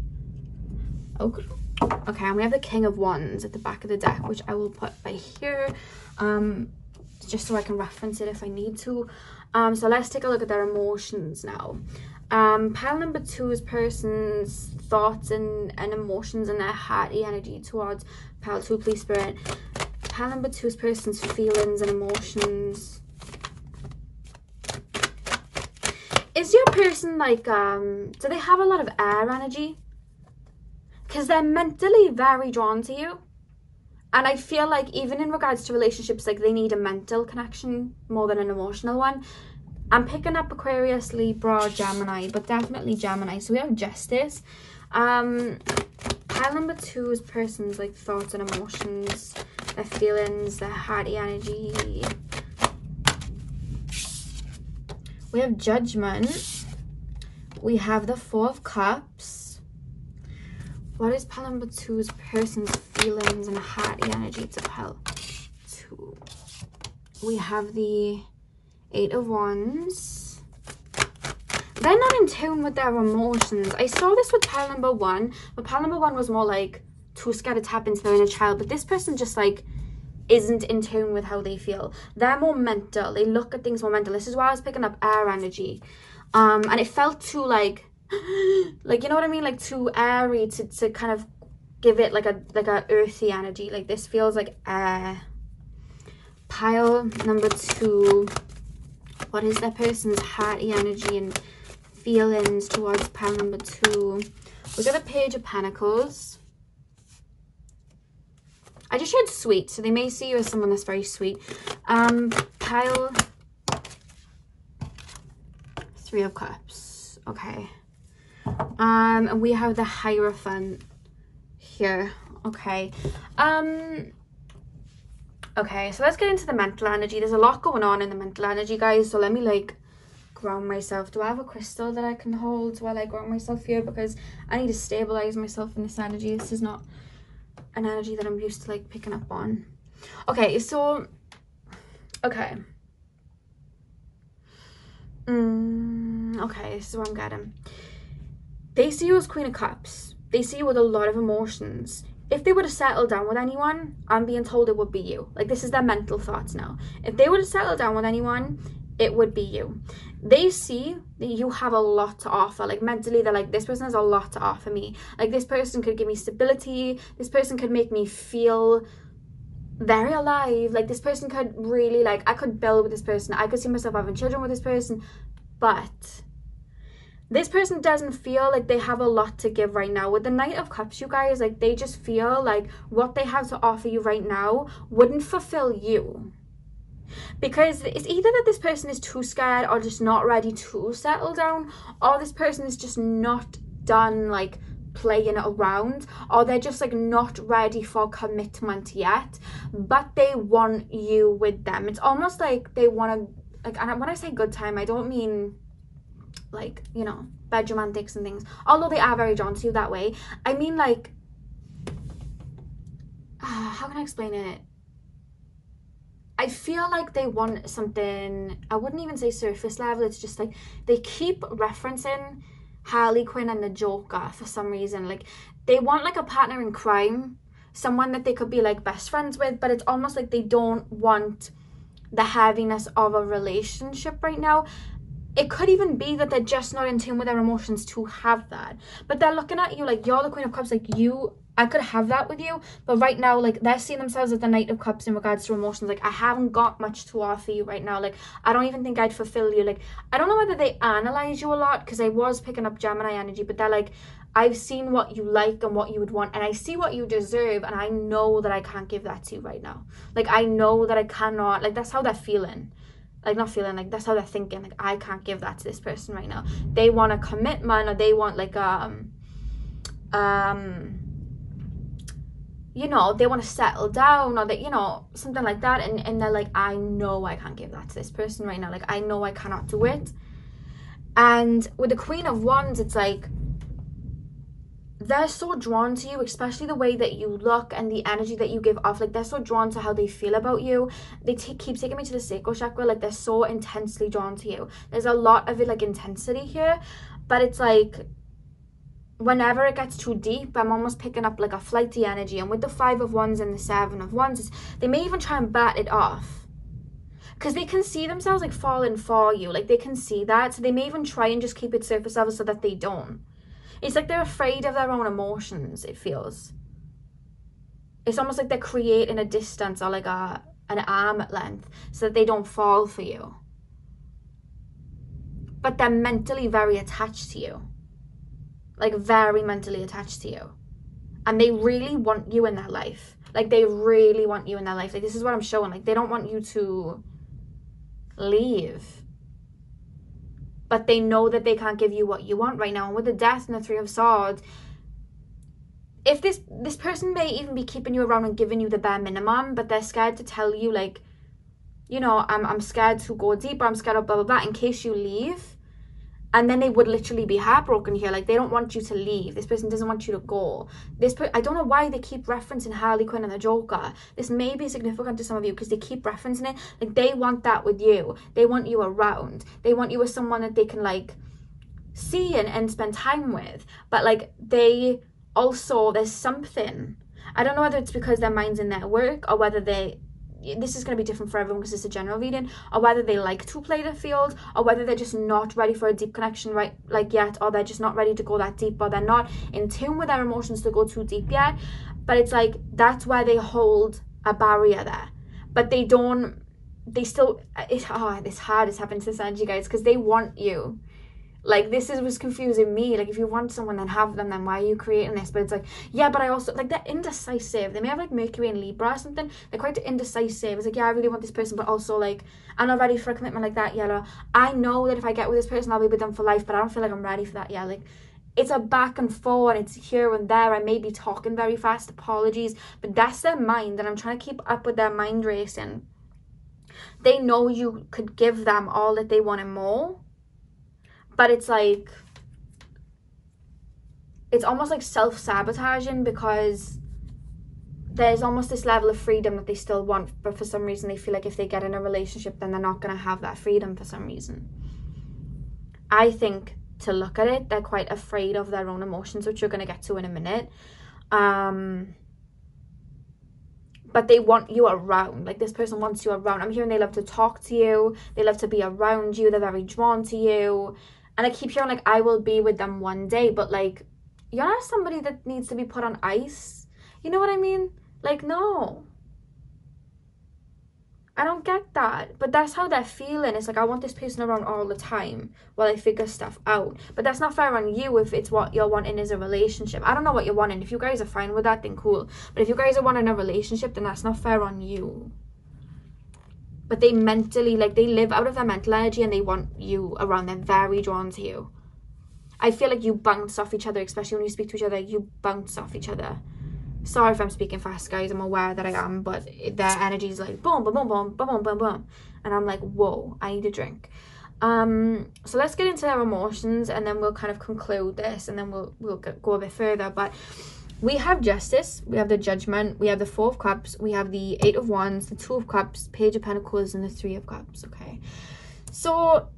Okay, and we have the King of Wands at the back of the deck, which I will put by here, just so I can reference it if I need to. So let's take a look at their emotions now. Pile number 2 is person's thoughts and emotions and their hearty energy towards pile 2, please Spirit. Pile number 2 is person's feelings and emotions. Is your person like, do they have a lot of air energy? Because they're mentally very drawn to you. And I feel like even in regards to relationships, like they need a mental connection more than an emotional one. I'm picking up Aquarius, Libra, Gemini, but definitely Gemini. So we have Justice. Pile number 2 is person's like thoughts and emotions, their feelings, their hearty energy. We have Judgment. We have the 4 of Cups. What is pile number 2's person's feelings and hearty energy to pile 2? We have the 8 of Wands. They're not in tune with their emotions. I saw this with pile number 1, but pile number 1 was more like too scared to tap into their inner child. But this person just like isn't in tune with how they feel. They're more mental. They look at things more mental. This is why I was picking up air energy. And it felt too like you know what I mean, like too airy to kind of give it like a earthy energy. Like this feels like air. Pile number 2, what is that person's hearty energy and feelings towards pile number 2? We got a Page of Pentacles. I just heard sweet, so they may see you as someone that's very sweet. Pile 3 of Cups. Okay. And we have the Hierophant here. Okay. Okay, so let's get into the mental energy. There's a lot going on in the mental energy, guys. So let me like ground myself. Do I have a crystal that I can hold while I ground myself here? Because I need to stabilize myself in this energy. This is not an energy that I'm used to like picking up on. Okay, so okay. Okay, this is what I'm getting. They see you as Queen of Cups. They see you with a lot of emotions. If they were to settle down with anyone, I'm being told it would be you. Like, this is their mental thoughts now. If they were to settle down with anyone, it would be you. They see that you have a lot to offer. Like, mentally, they're like, this person has a lot to offer me. Like, this person could give me stability. This person could make me feel very alive. Like, this person could really, like, I could build with this person. I could see myself having children with this person. But this person doesn't feel like they have a lot to give right now. With the Knight of Cups, you guys, like, they just feel like what they have to offer you right now wouldn't fulfill you. Because it's either that this person is too scared or just not ready to settle down, or this person is just not done, like, playing around, or they're just, like, not ready for commitment yet, but they want you with them. It's almost like they want to, like, and when I say good time, I don't mean like, you know, bedroom antics and things, although they are very drawn to you that way. I mean, like, how can I explain it? I feel like they want something, I wouldn't even say surface level, it's just like they keep referencing Harley Quinn and the Joker for some reason. Like, they want like a partner in crime, someone that they could be like best friends with, but it's almost like they don't want the heaviness of a relationship right now. It could even be that they're just not in tune with their emotions to have that, but they're looking at you like you're the Queen of Cups. Like, I could have that with you, but right now, like, they're seeing themselves as the Knight of Cups in regards to emotions. Like, I haven't got much to offer you right now. Like, I don't even think I'd fulfill you. Like, I don't know whether they analyze you a lot, because I was picking up Gemini energy, but they're like, I've seen what you like and what you would want, and I see what you deserve, and I know that I can't give that to you right now. Like, I know that I cannot. Like, that's how they're feeling. Like, not feeling, like, that's how they're thinking. Like, I can't give that to this person right now. They want a commitment, or they want, like, you know, they want to settle down, or that, you know, something like that. And they're like, I know I can't give that to this person right now. Like, I know I cannot do it. And with the Queen of Wands, it's like, they're so drawn to you, especially the way that you look and the energy that you give off. Like, they're so drawn to how they feel about you. They keep taking me to the sacral chakra. Like, they're so intensely drawn to you. There's a lot of it, like, intensity here, but it's like, whenever it gets too deep, I'm almost picking up like a flighty energy. And with the 5 of Wands and the 7 of Wands, they may even try and bat it off, because they can see themselves like falling for you. Like, they can see that, so they may even try and just keep it surface level so that they don't. It's like they're afraid of their own emotions, it feels. It's almost like they're creating a distance, or like an arm at length, so that they don't fall for you. But they're mentally very attached to you. Like, very mentally attached to you. And they really want you in their life. Like, they really want you in their life. Like, this is what I'm showing. Like, they don't want you to leave. But they know that they can't give you what you want right now. And with the Death and the 3 of Swords, if this person may even be keeping you around and giving you the bare minimum, but they're scared to tell you, like, you know, I'm scared to go deeper, I'm scared of blah, blah, blah, in case you leave. And then they would literally be heartbroken here. Like, they don't want you to leave. This person doesn't want you to go. I don't know why they keep referencing Harley Quinn and the Joker. This may be significant to some of you, because they keep referencing it. Like, they want that with you. They want you around. They want you as someone that they can, like, see and spend time with. But, like, they also, there's something. I don't know whether it's because their mind's in their work, or whether this is going to be different for everyone because it's a general reading, or whether they like to play the field, or whether they're just not ready for a deep connection right, like, yet, or they're just not ready to go that deep, or they're not in tune with their emotions to go too deep yet. But it's like, that's where they hold a barrier there. But they still, it's hard, it's happening to this energy, guys, because they want you. Like, this was confusing me. Like, if you want someone, then have them, then why are you creating this? But it's like, yeah, but I also, like, they're indecisive. They may have, like, Mercury and Libra or something. They're quite indecisive. It's like, yeah, I really want this person, but also, like, I'm not ready for a commitment like that, yeah. I know that if I get with this person, I'll be with them for life, but I don't feel like I'm ready for that, yeah. Like, it's a back and forth, it's here and there. I may be talking very fast, apologies, but that's their mind, and I'm trying to keep up with their mind racing. They know you could give them all that they want and more. But it's like, it's almost like self-sabotaging, because there's almost this level of freedom that they still want, but for some reason they feel like if they get in a relationship, then they're not going to have that freedom for some reason. I think, to look at it, they're quite afraid of their own emotions, which you're going to get to in a minute. But they want you around. Like, this person wants you around. I'm hearing they love to talk to you. They love to be around you. They're very drawn to you. And I keep hearing, like, I will be with them one day. But, like, you're not somebody that needs to be put on ice. You know what I mean? Like, no. I don't get that. But that's how they're feeling. It's like, I want this person around all the time while I figure stuff out. But that's not fair on you if it's what you're wanting is a relationship. I don't know what you're wanting. If you guys are fine with that, then cool. But if you guys are wanting a relationship, then that's not fair on you. But they mentally, like, they live out of their mental energy and they want you around. They're very drawn to you. I feel like you bounce off each other, especially when you speak to each other. You bounce off each other. Sorry if I'm speaking fast, guys. I'm aware that I am, but their energy is like boom, boom, boom, boom, boom, boom, boom, boom. And I'm like, whoa, I need a drink. So let's get into their emotions, and then we'll kind of conclude this, and then we'll go a bit further. But we have Justice, we have the Judgment, we have the 4 of Cups, we have the 8 of Wands, the 2 of Cups, Page of Pentacles, and the 3 of Cups. Okay, so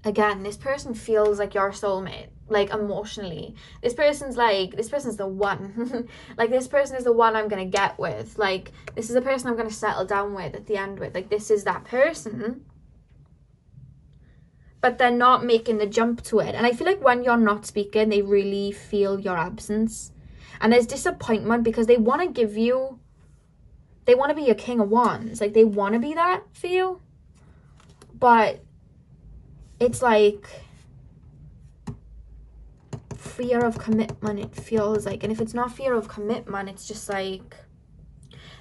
again, this person feels like your soulmate, like emotionally. This person's the one. Like, this person is the one I'm gonna get with. Like, this is the person I'm gonna settle down with at the end with. Like, this is that person. But they're not making the jump to it. And I feel like when you're not speaking, they really feel your absence. And there's disappointment because they want to give you, they want to be your King of Wands. Like, they want to be that for you. But it's like fear of commitment, it feels like. And if it's not fear of commitment, it's just like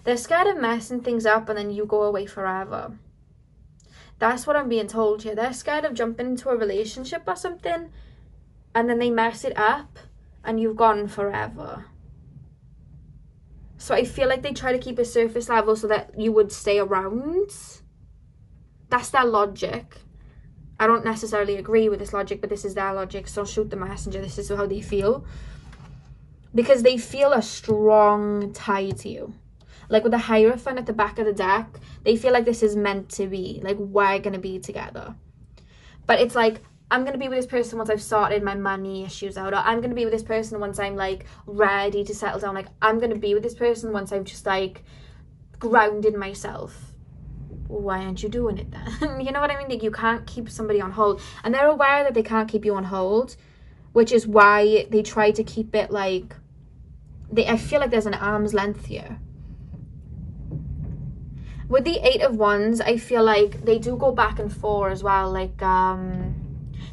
they're scared of messing things up and then you go away forever. That's what I'm being told here. They're scared of jumping into a relationship or something and then they mess it up and you've gone forever. So I feel like they try to keep a surface level so that you would stay around. That's their logic. I don't necessarily agree with this logic, but this is their logic. So shoot the messenger. This is how they feel. Because they feel a strong tie to you. Like with the Hierophant at the back of the deck, they feel like this is meant to be. Like, we're going to be together. But it's like, I'm going to be with this person once I've sorted my money issues out. Or I'm going to be with this person once I'm, like, ready to settle down. Like, I'm going to be with this person once I've just, like, grounded myself. Why aren't you doing it then? You know what I mean? Like, you can't keep somebody on hold. And they're aware that they can't keep you on hold. Which is why they try to keep it, like... I feel like there's an arm's length here. With the 8 of Wands, I feel like they do go back and forth as well. Like,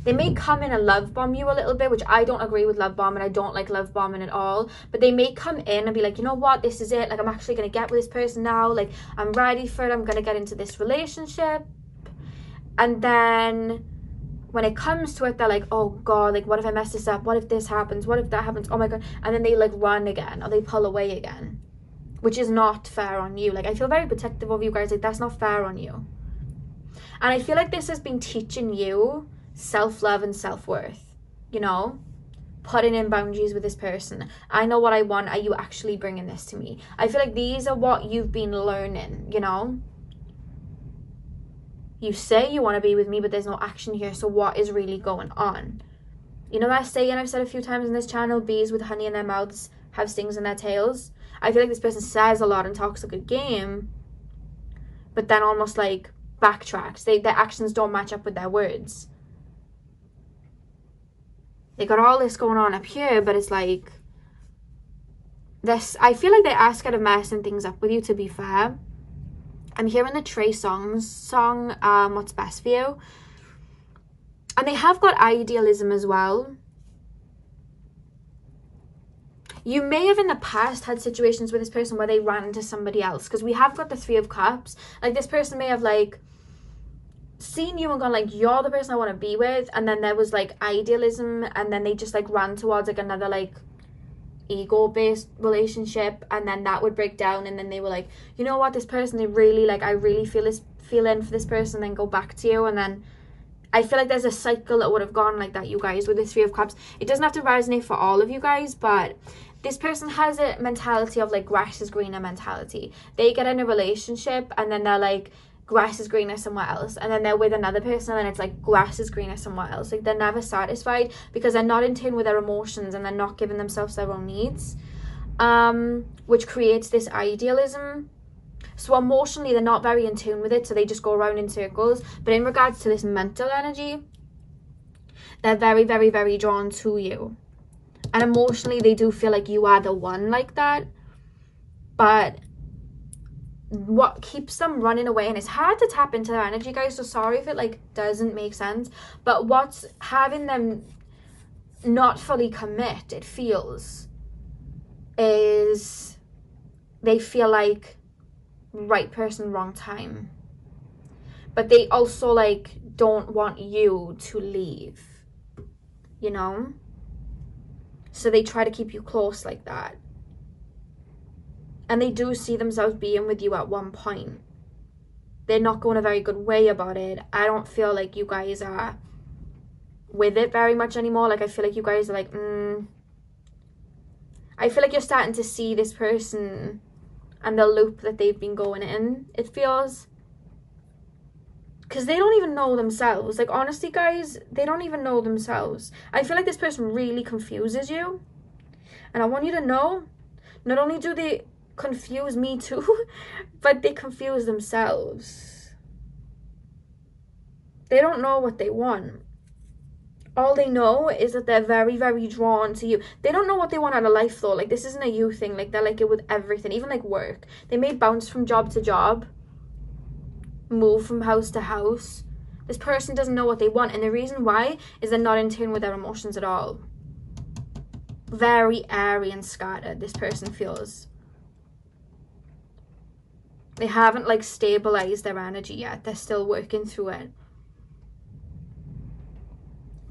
they may come in and love bomb you a little bit, which I don't agree with love bombing. I don't like love bombing at all. But they may come in and be like, you know what, this is it. Like, I'm actually going to get with this person now. Like, I'm ready for it. I'm going to get into this relationship. And then when it comes to it, they're like, oh God, like, what if I mess this up? What if this happens? What if that happens? Oh my God. And then they, like, run again or they pull away again. Which is not fair on you. Like, I feel very protective of you guys. Like, that's not fair on you. And I feel like this has been teaching you self-love and self-worth. You know? Putting in boundaries with this person. I know what I want. Are you actually bringing this to me? I feel like these are what you've been learning, you know? You say you want to be with me, but there's no action here. So what is really going on? You know that saying I've said a few times in this channel, bees with honey in their mouths have stings in their tails? I feel like this person says a lot and talks a good game, but then almost like backtracks. Their actions don't match up with their words. They got all this going on up here, but it's like this. I feel like they are scared of messing things up with you, to be fair. I'm hearing the Trey Songz song, What's Best For You. And they have got idealism as well. You may have in the past had situations with this person where they ran into somebody else. Because we have got the 3 of Cups. Like, this person may have, like, seen you and gone, like, you're the person I want to be with. And then there was, like, idealism. And then they just, like, ran towards, like, another, like, ego-based relationship. And then that would break down. And then they were like, you know what, this person, they really, like, I really feel this feeling for this person. Then go back to you. And then I feel like there's a cycle that would have gone like that, you guys, with the 3 of Cups. It doesn't have to resonate for all of you guys, but this person has a mentality of, like, grass is greener mentality. They get in a relationship and then they're like, grass is greener somewhere else. And then they're with another person and it's like, grass is greener somewhere else. Like, they're never satisfied because they're not in tune with their emotions and they're not giving themselves their own needs, which creates this idealism. So emotionally, they're not very in tune with it, so they just go around in circles. But in regards to this mental energy, they're very, very, very drawn to you. And emotionally, they do feel like you are the one like that. But what keeps them running away, and it's hard to tap into their energy, guys, so sorry if it, like, doesn't make sense. But what's having them not fully commit, it feels, is they feel like right person, wrong time. But they also, like, don't want you to leave, you know? So they try to keep you close like that. And they do see themselves being with you at one point. They're not going a very good way about it. I don't feel like you guys are with it very much anymore. Like, I feel like you guys are like, I feel like you're starting to see this person and the loop that they've been going in, it feels. Because they don't even know themselves. Like, honestly, guys, they don't even know themselves. I feel like this person really confuses you. And I want you to know, not only do they confuse me too, but they confuse themselves. They don't know what they want. All they know is that they're very, very drawn to you. They don't know what they want out of life, though. Like, this isn't a you thing. Like, they're like it with everything. Even, like, work. They may bounce from job to job. Move from house to house. This person doesn't know what they want. And the reason why is they're not in tune with their emotions at all. Very airy and scattered, this person feels. They haven't, like, stabilized their energy yet. They're still working through it.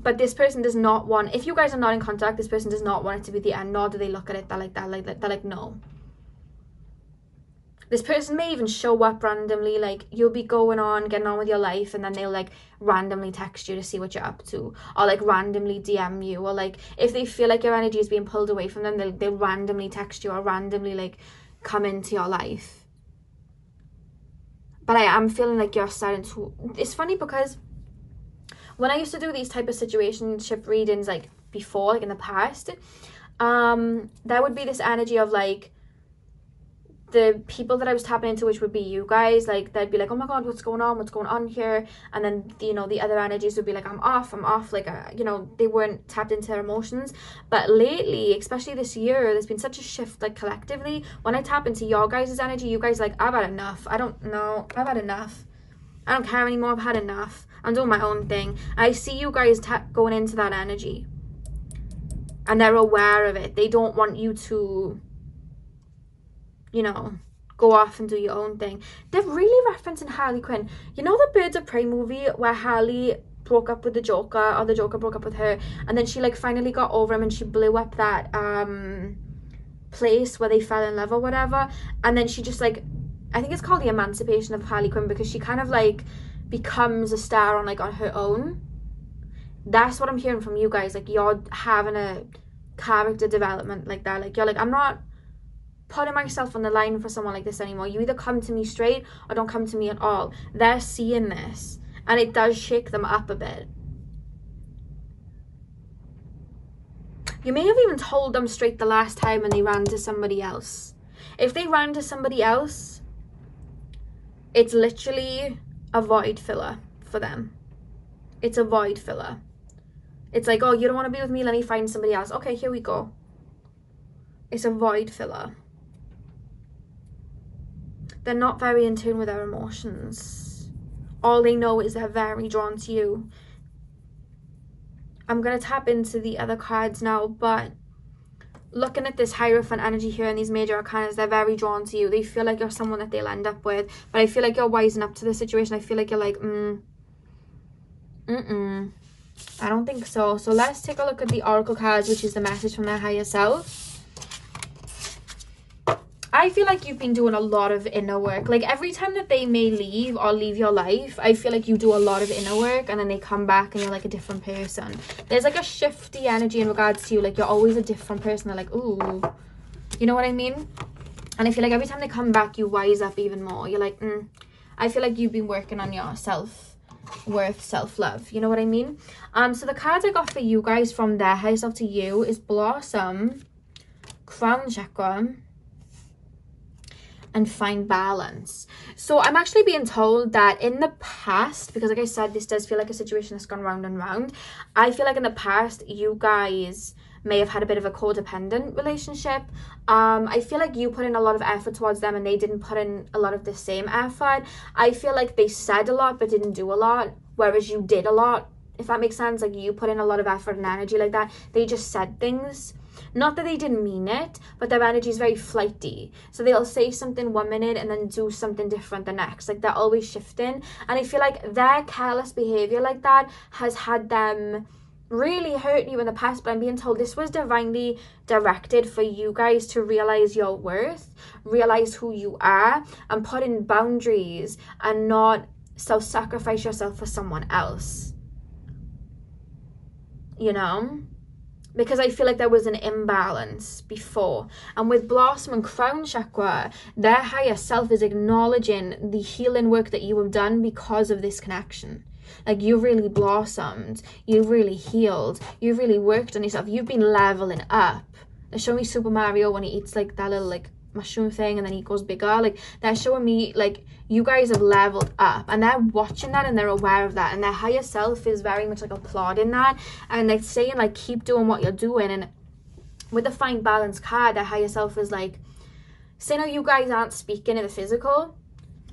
But this person does not want, if you guys are not in contact, this person does not want it to be the end, nor do they look at it that like that, they're like, no. This person may even show up randomly, like, you'll be going on, getting on with your life, and then they'll, like, randomly text you to see what you're up to, or, like, randomly DM you, or, like, if they feel like your energy is being pulled away from them, they'll randomly text you, or randomly, like, come into your life. But I am feeling like you're starting to, it's funny because when I used to do these type of situationship readings, like, before, like, in the past, there would be this energy of, like, the people that I was tapping into, which would be you guys, like, they'd be like, oh my god, what's going on here? And then, you know, the other energies would be like, I'm off, like, you know, they weren't tapped into their emotions. But lately, especially this year, there's been such a shift, like, collectively. When I tap into your guys' energy, you guys, like, I've had enough. I've had enough. I don't care anymore. I've had enough. I'm doing my own thing. I see you guys going into that energy. And they're aware of it. They don't want you to, you know, go off and do your own thing. They're really referencing Harley Quinn. You know the Birds of Prey movie where Harley broke up with the Joker, or the Joker broke up with her, and then she, like, finally got over him and she blew up that place where they fell in love or whatever, and then she just, like, I think it's called the emancipation of Harley Quinn, because she kind of, like, becomes a star on, like, on her own. That's what I'm hearing from you guys. Like, you're having a character development like that. Like, you're like, I'm not putting myself on the line for someone like this anymore. You either come to me straight or don't come to me at all. They're seeing this, and it does shake them up a bit. You may have even told them straight the last time and they ran to somebody else. If they ran to somebody else, it's literally a void filler for them. It's a void filler. It's like, oh, you don't want to be with me, let me find somebody else. Okay, here we go. It's a void filler. They're not very in tune with their emotions. All they know is they're very drawn to you. I'm going to tap into the other cards now, but looking at this Hierophant energy here and these major arcanas, they're very drawn to you. They feel like you're someone that they'll end up with. But I feel like you're wising up to the situation. I feel like you're like, I don't think so. So let's take a look at the Oracle cards, which is the message from their higher self. I feel like you've been doing a lot of inner work. Like, every time that they may leave or leave your life, I feel like you do a lot of inner work, and then they come back and you're like a different person. There's like a shifty energy in regards to you. Like, you're always a different person. They're like, ooh, you know what I mean? And I feel like every time they come back, you wise up even more. You're like, I feel like you've been working on your self-worth, self-love. You know what I mean? So the cards I got for you guys from their higher self to you is Blossom, Crown Chakra, and Find Balance. So I'm actually being told that in the past, because like I said, this does feel like a situation that's gone round and round. I feel like in the past, you guys may have had a bit of a codependent relationship. I feel like you put in a lot of effort towards them and they didn't put in a lot of the same effort. I feel like they said a lot but didn't do a lot, whereas you did a lot, if that makes sense. Like, you put in a lot of effort and energy like that. They just said things. Not that they didn't mean it, but their energy is very flighty. So they'll say something 1 minute and then do something different the next. Like, they're always shifting. And I feel like their careless behavior like that has had them really hurt you in the past. But I'm being told this was divinely directed for you guys to realize your worth, realize who you are, and put in boundaries and not self-sacrifice yourself for someone else. You know? because I feel like there was an imbalance before. And with Blossom and Crown Chakra, their higher self is acknowledging the healing work that you have done because of this connection. Like, you've really blossomed, you've really healed, you've really worked on yourself, you've been leveling up. They're showing me Super Mario when he eats like that little like mushroom thing and then he goes bigger. Like, they're showing me like you guys have leveled up, and they're watching that and they're aware of that, and their higher self is very much like applauding that, and they're saying like keep doing what you're doing. And with the Find Balance card, their higher self is like saying, oh, you guys aren't speaking in the physical.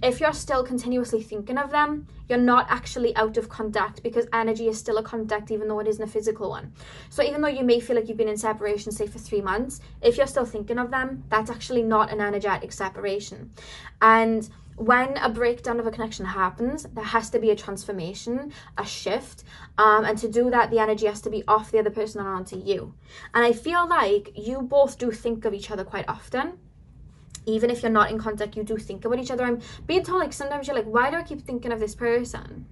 If you're still continuously thinking of them, you're not actually out of contact, because energy is still a contact even though it isn't a physical one. So even though you may feel like you've been in separation, say for 3 months, if you're still thinking of them, that's actually not an energetic separation. And when a breakdown of a connection happens, there has to be a transformation, a shift. And to do that, the energy has to be off the other person and onto you. And I feel like you both do think of each other quite often. Even if you're not in contact, you do think about each other. I'm being told, like, sometimes you're like, why do I keep thinking of this person?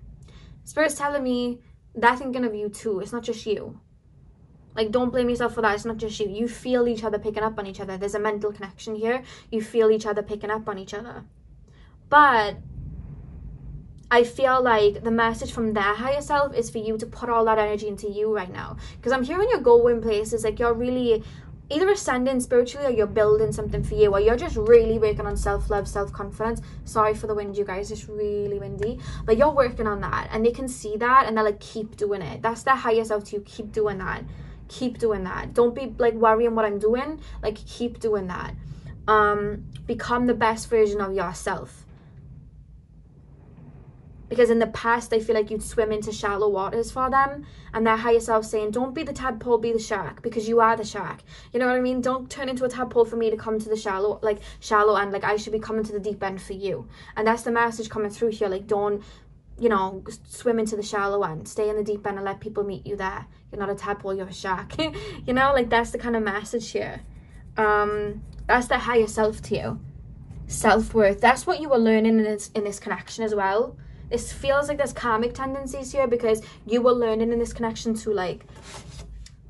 Spirit's telling me they're thinking of you too. It's not just you. Like, don't blame yourself for that. It's not just you. You feel each other picking up on each other. There's a mental connection here. You feel each other picking up on each other. But I feel like the message from their higher self is for you to put all that energy into you right now. Because I'm hearing you're going places, like you're really either ascending spiritually, or you're building something for you, or you're just really working on self-love, self-confidence. Sorry for the wind, you guys, it's really windy. But you're working on that, and they can see that, and they're like, keep doing it. That's their higher self to you. Keep doing that. Keep doing that. Don't be like worrying what I'm doing. Like, keep doing that. Become the best version of yourself. Because in the past, I feel like you'd swim into shallow waters for them, and their higher self saying, don't be the tadpole, be the shark, because you are the shark. You know what I mean? Don't turn into a tadpole for me to come to the shallow end. Like, I should be coming to the deep end for you. And that's the message coming through here. Like, don't, you know, swim into the shallow end. Stay in the deep end and let people meet you there. You're not a tadpole, you're a shark. You know, like, that's the kind of message here. That's the higher self to you. Self-worth. That's what you were learning in this connection as well. This feels like there's karmic tendencies here, because you were learning in this connection to like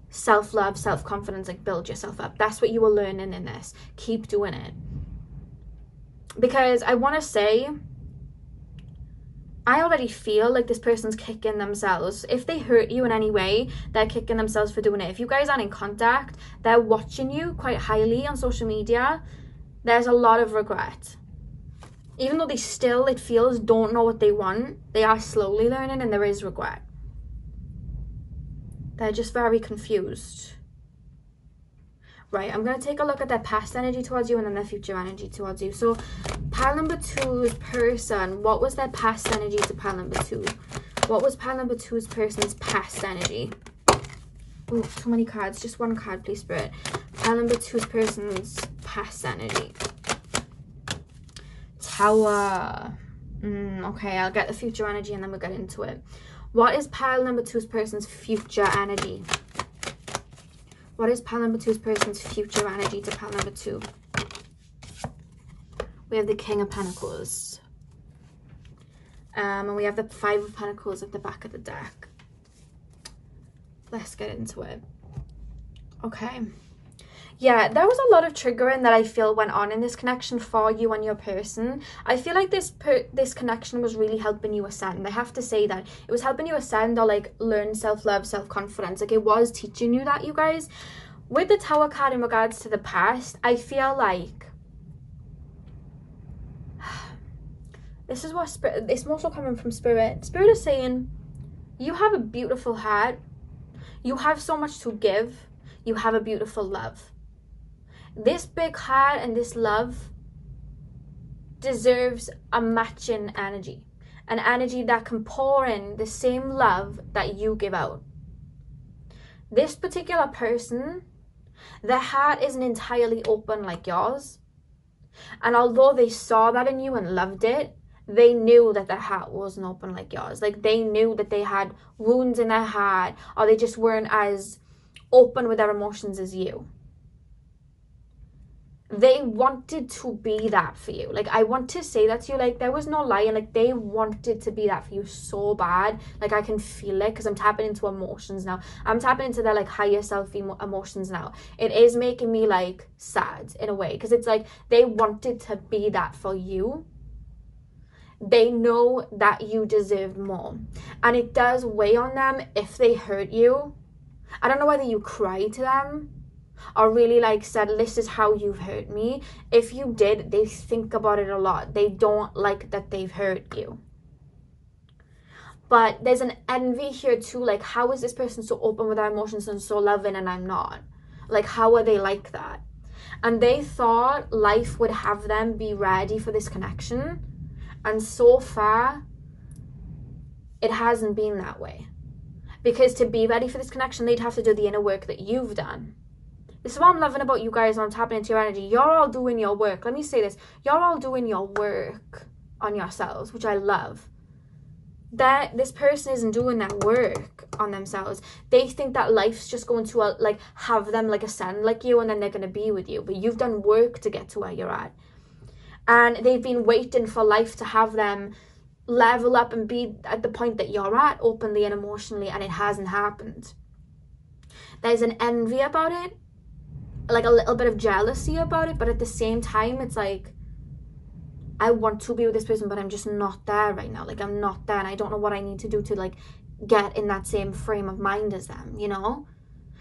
self-love, self-confidence, like build yourself up. That's what you were learning in this. Keep doing it. Because I want to say, I already feel like this person's kicking themselves. If they hurt you in any way, they're kicking themselves for doing it. If you guys aren't in contact, they're watching you quite highly on social media. There's a lot of regret. Even though they still, it feels, don't know what they want, they are slowly learning, and there is regret. They're just very confused. Right, I'm going to take a look at their past energy towards you and then their future energy towards you. So, pile number 2's person, what was their past energy to pile number 2? What was pile number 2's person's past energy? Oh, too many cards. Just one card, please, Spirit. Pile number 2's person's past energy. Tower. Okay, I'll get the future energy and then we'll get into it. What is pile number 2's person's future energy? What is pile number 2's person's future energy to pile number 2? We have the King of Pentacles. And we have the 5 of Pentacles at the back of the deck. Let's get into it. Okay. Yeah, there was a lot of triggering that I feel went on in this connection for you and your person. I feel like this connection was really helping you ascend. I have to say that. It was helping you ascend or like learn self-love, self-confidence. Like, it was teaching you that, you guys. With the Tower card in regards to the past, I feel like this is what Spirit, it's also coming from Spirit. Spirit is saying, you have a beautiful heart. You have so much to give. You have a beautiful love. This big heart and this love deserves a matching energy. An energy that can pour in the same love that you give out. This particular person, their heart isn't entirely open like yours. And although they saw that in you and loved it, they knew that their heart wasn't open like yours. Like, they knew that they had wounds in their heart, or they just weren't as open with their emotions as you. they wanted to be that for you. Like, I want to say that to you, like, there was no lying. Like, they wanted to be that for you so bad. Like, I can feel it, because I'm tapping into emotions now. I'm tapping into their, like, higher self emotions now. It is making me, like, sad in a way, because it's like they wanted to be that for you. They know that you deserve more, and it does weigh on them if they hurt you. I don't know whether you cry to them or really, like, said, this is how you've hurt me. If you did, they think about it a lot. They don't like that they've hurt you. But there's an envy here too. Like, how is this person so open with their emotions and so loving, and I'm not? Like, how are they like that? And they thought life would have them be ready for this connection. And so far, it hasn't been that way. Because to be ready for this connection, they'd have to do the inner work that you've done. This is what I'm loving about you guys when I'm tapping into your energy. You're all doing your work. Let me say this. You're all doing your work on yourselves, which I love. That this person isn't doing that work on themselves. They think that life's just going to like have them like ascend like you, and then they're going to be with you. But you've done work to get to where you're at. And they've been waiting for life to have them level up and be at the point that you're at, openly and emotionally, and it hasn't happened. There's an envy about it, like a little bit of jealousy about it, but at the same time, it's like, I want to be with this person, but I'm just not there right now. Like, I'm not there, and I don't know what I need to do to, like, get in that same frame of mind as them, you know?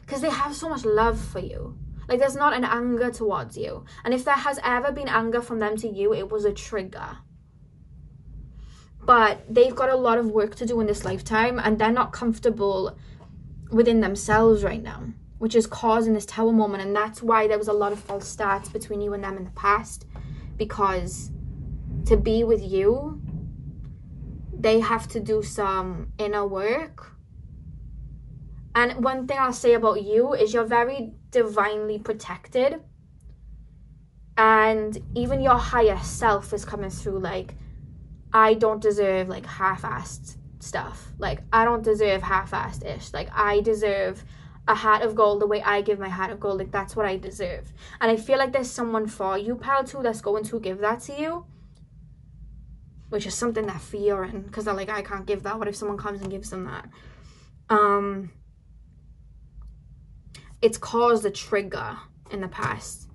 Because they have so much love for you. Like, there's not an anger towards you. And if there has ever been anger from them to you, it was a trigger. But they've got a lot of work to do in this lifetime, and they're not comfortable within themselves right now, which is causing this tower moment. And that's why there was a lot of false starts between you and them in the past, because to be with you, they have to do some inner work. And one thing I'll say about you is you're very divinely protected, and even your higher self is coming through, like, I don't deserve, like, half-assed stuff. Like, I don't deserve half-assed-ish. Like, I deserve a heart of gold the way I give my heart of gold. Like, that's what I deserve. And I feel like there's someone for you, pal, too, that's going to give that to you, which is something they're fearing, because they're like, I can't give that. What if someone comes and gives them that? It's caused a trigger in the past.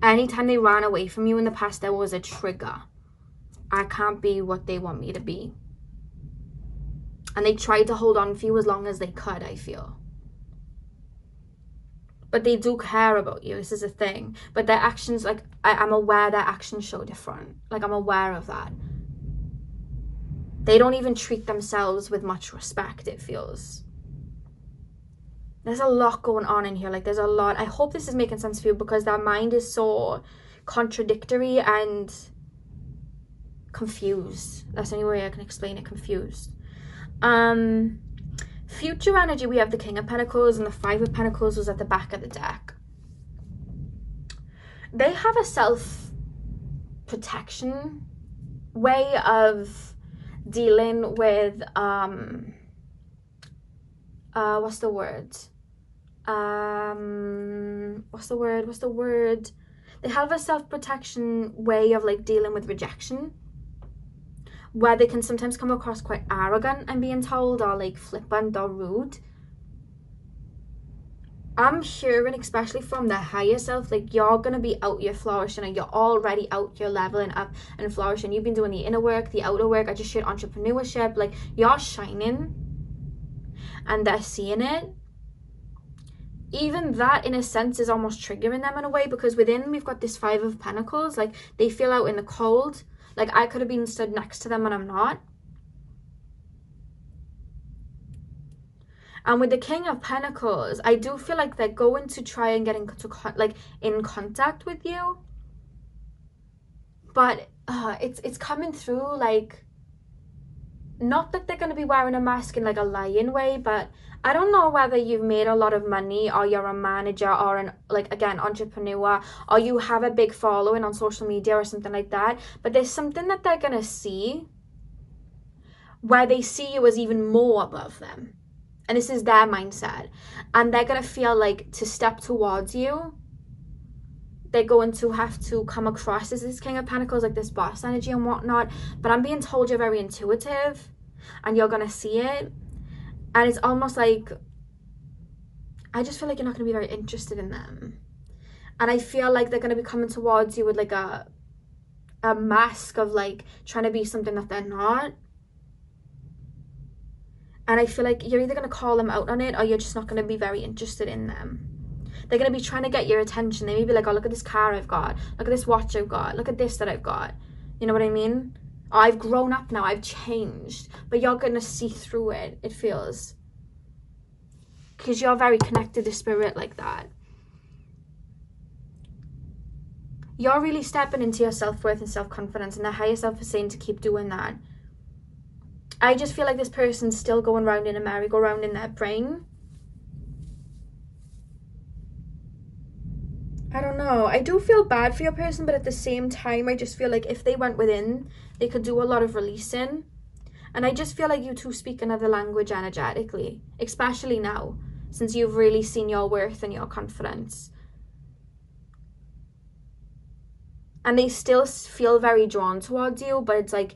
Anytime they ran away from you in the past, there was a trigger. I can't be what they want me to be. And they tried to hold on for you as long as they could, I feel. But they do care about you. This is a thing. But their actions, like, I'm aware their actions show different. Like, I'm aware of that. They don't even treat themselves with much respect, it feels. There's a lot going on in here. Like, there's a lot. I hope this is making sense for you, because their mind is so contradictory and confused. That's the only way I can explain it. Confused. Future energy, we have the King of Pentacles, and the Five of Pentacles was at the back of the deck. They have a self-protection way of dealing with what's the word? They have a self-protection way of, like, dealing with rejection, where they can sometimes come across quite arrogant, I'm being told, or, like, flippant or rude. I'm hearing, especially from the higher self, like, you're going to be out here flourishing, and you're already out here leveling up and flourishing. You've been doing the inner work, the outer work. I just shared entrepreneurship. Like, you're shining, and they're seeing it. Even that, in a sense, is almost triggering them in a way, because within we've got this Five of Pentacles. Like, they feel out in the cold. Like, I could have been stood next to them and I'm not. And with the King of Pentacles, I do feel like they're going to try and get in contact with you. But it's coming through, like, not that they're going to be wearing a mask in, like, a lying way, but I don't know whether you've made a lot of money, or you're a manager, or an, like, again, entrepreneur, or you have a big following on social media or something like that. But there's something that they're going to see where they see you as even more above them. And this is their mindset. And they're going to feel like to step towards you, they're going to have to come across as this King of Pentacles, like this boss energy and whatnot. But I'm being told you're very intuitive and you're going to see it. And it's almost like, I just feel like you're not going to be very interested in them. And I feel like they're going to be coming towards you with like a mask of like trying to be something that they're not. And I feel like you're either going to call them out on it, or you're just not going to be very interested in them. They're going to be trying to get your attention. They may be like, oh, look at this car I've got. Look at this watch I've got. Look at this that I've got. You know what I mean? Oh, I've grown up now. I've changed. But you're going to see through it, it feels. Because you're very connected to spirit like that. You're really stepping into your self-worth and self-confidence, and the higher self is saying to keep doing that. I just feel like this person's still going round in a merry-go-round in their brain. I don't know. I do feel bad for your person, but at the same time, I just feel like if they went within, they could do a lot of releasing. And I just feel like you two speak another language energetically, especially now, since you've really seen your worth and your confidence. And they still feel very drawn towards you, but it's like,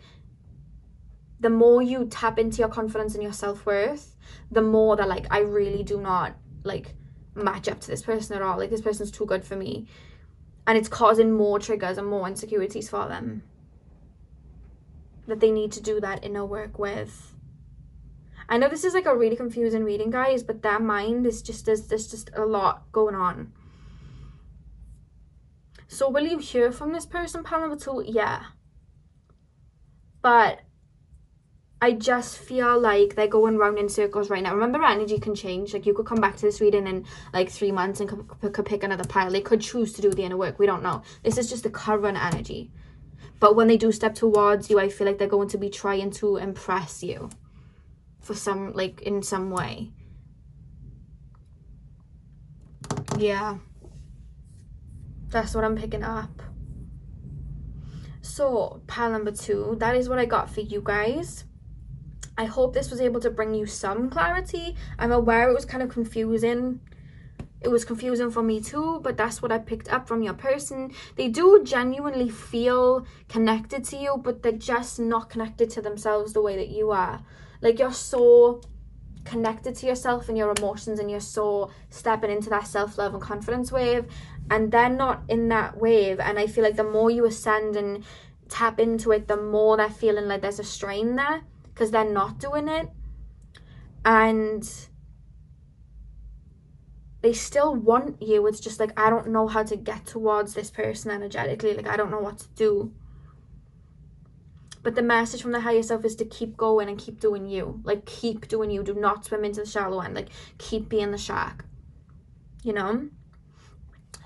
the more you tap into your confidence and your self-worth, the more that like, I really do not like match up to this person at all. Like, this person's too good for me. And it's causing more triggers and more insecurities for them. That they need to do that inner work with. I know this is like a really confusing reading, guys, but their mind is just, there's just a lot going on. So will you hear from this person, pile number 2? Yeah. But I just feel like they're going round in circles right now. Remember, energy can change. Like, you could come back to this reading in like 3 months and could pick another pile. They could choose to do the inner work. We don't know. This is just the current energy. But when they do step towards you, I feel like they're going to be trying to impress you for some, like, in some way. Yeah. That's what I'm picking up. So, pile number 2, that is what I got for you guys. I hope this was able to bring you some clarity. I'm aware it was kind of confusing. It was confusing for me too, but that's what I picked up from your person. They do genuinely feel connected to you, but they're just not connected to themselves the way that you are. Like, you're so connected to yourself and your emotions, and you're so stepping into that self-love and confidence wave, and they're not in that wave. And I feel like the more you ascend and tap into it, the more they're feeling like there's a strain there, because they're not doing it. And they still want you. It's just like, I don't know how to get towards this person energetically. Like, I don't know what to do. But the message from the higher self is to keep going and keep doing you. Like, keep doing you. Do not swim into the shallow end. Like, keep being the shark. You know?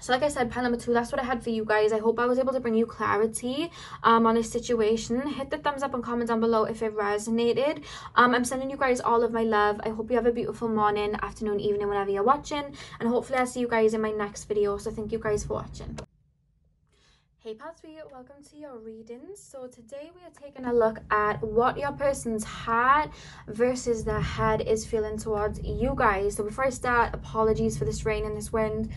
So like I said, pile number 2, that's what I had for you guys. I hope I was able to bring you clarity on this situation. Hit the thumbs up and comment down below if it resonated. I'm sending you guys all of my love. I hope you have a beautiful morning, afternoon, evening, whenever you're watching. And hopefully I'll see you guys in my next video. So thank you guys for watching. Hey pal 3, welcome to your reading. So today we are taking a look at what your person's heart versus their head is feeling towards you guys. So before I start, apologies for this rain and this wind.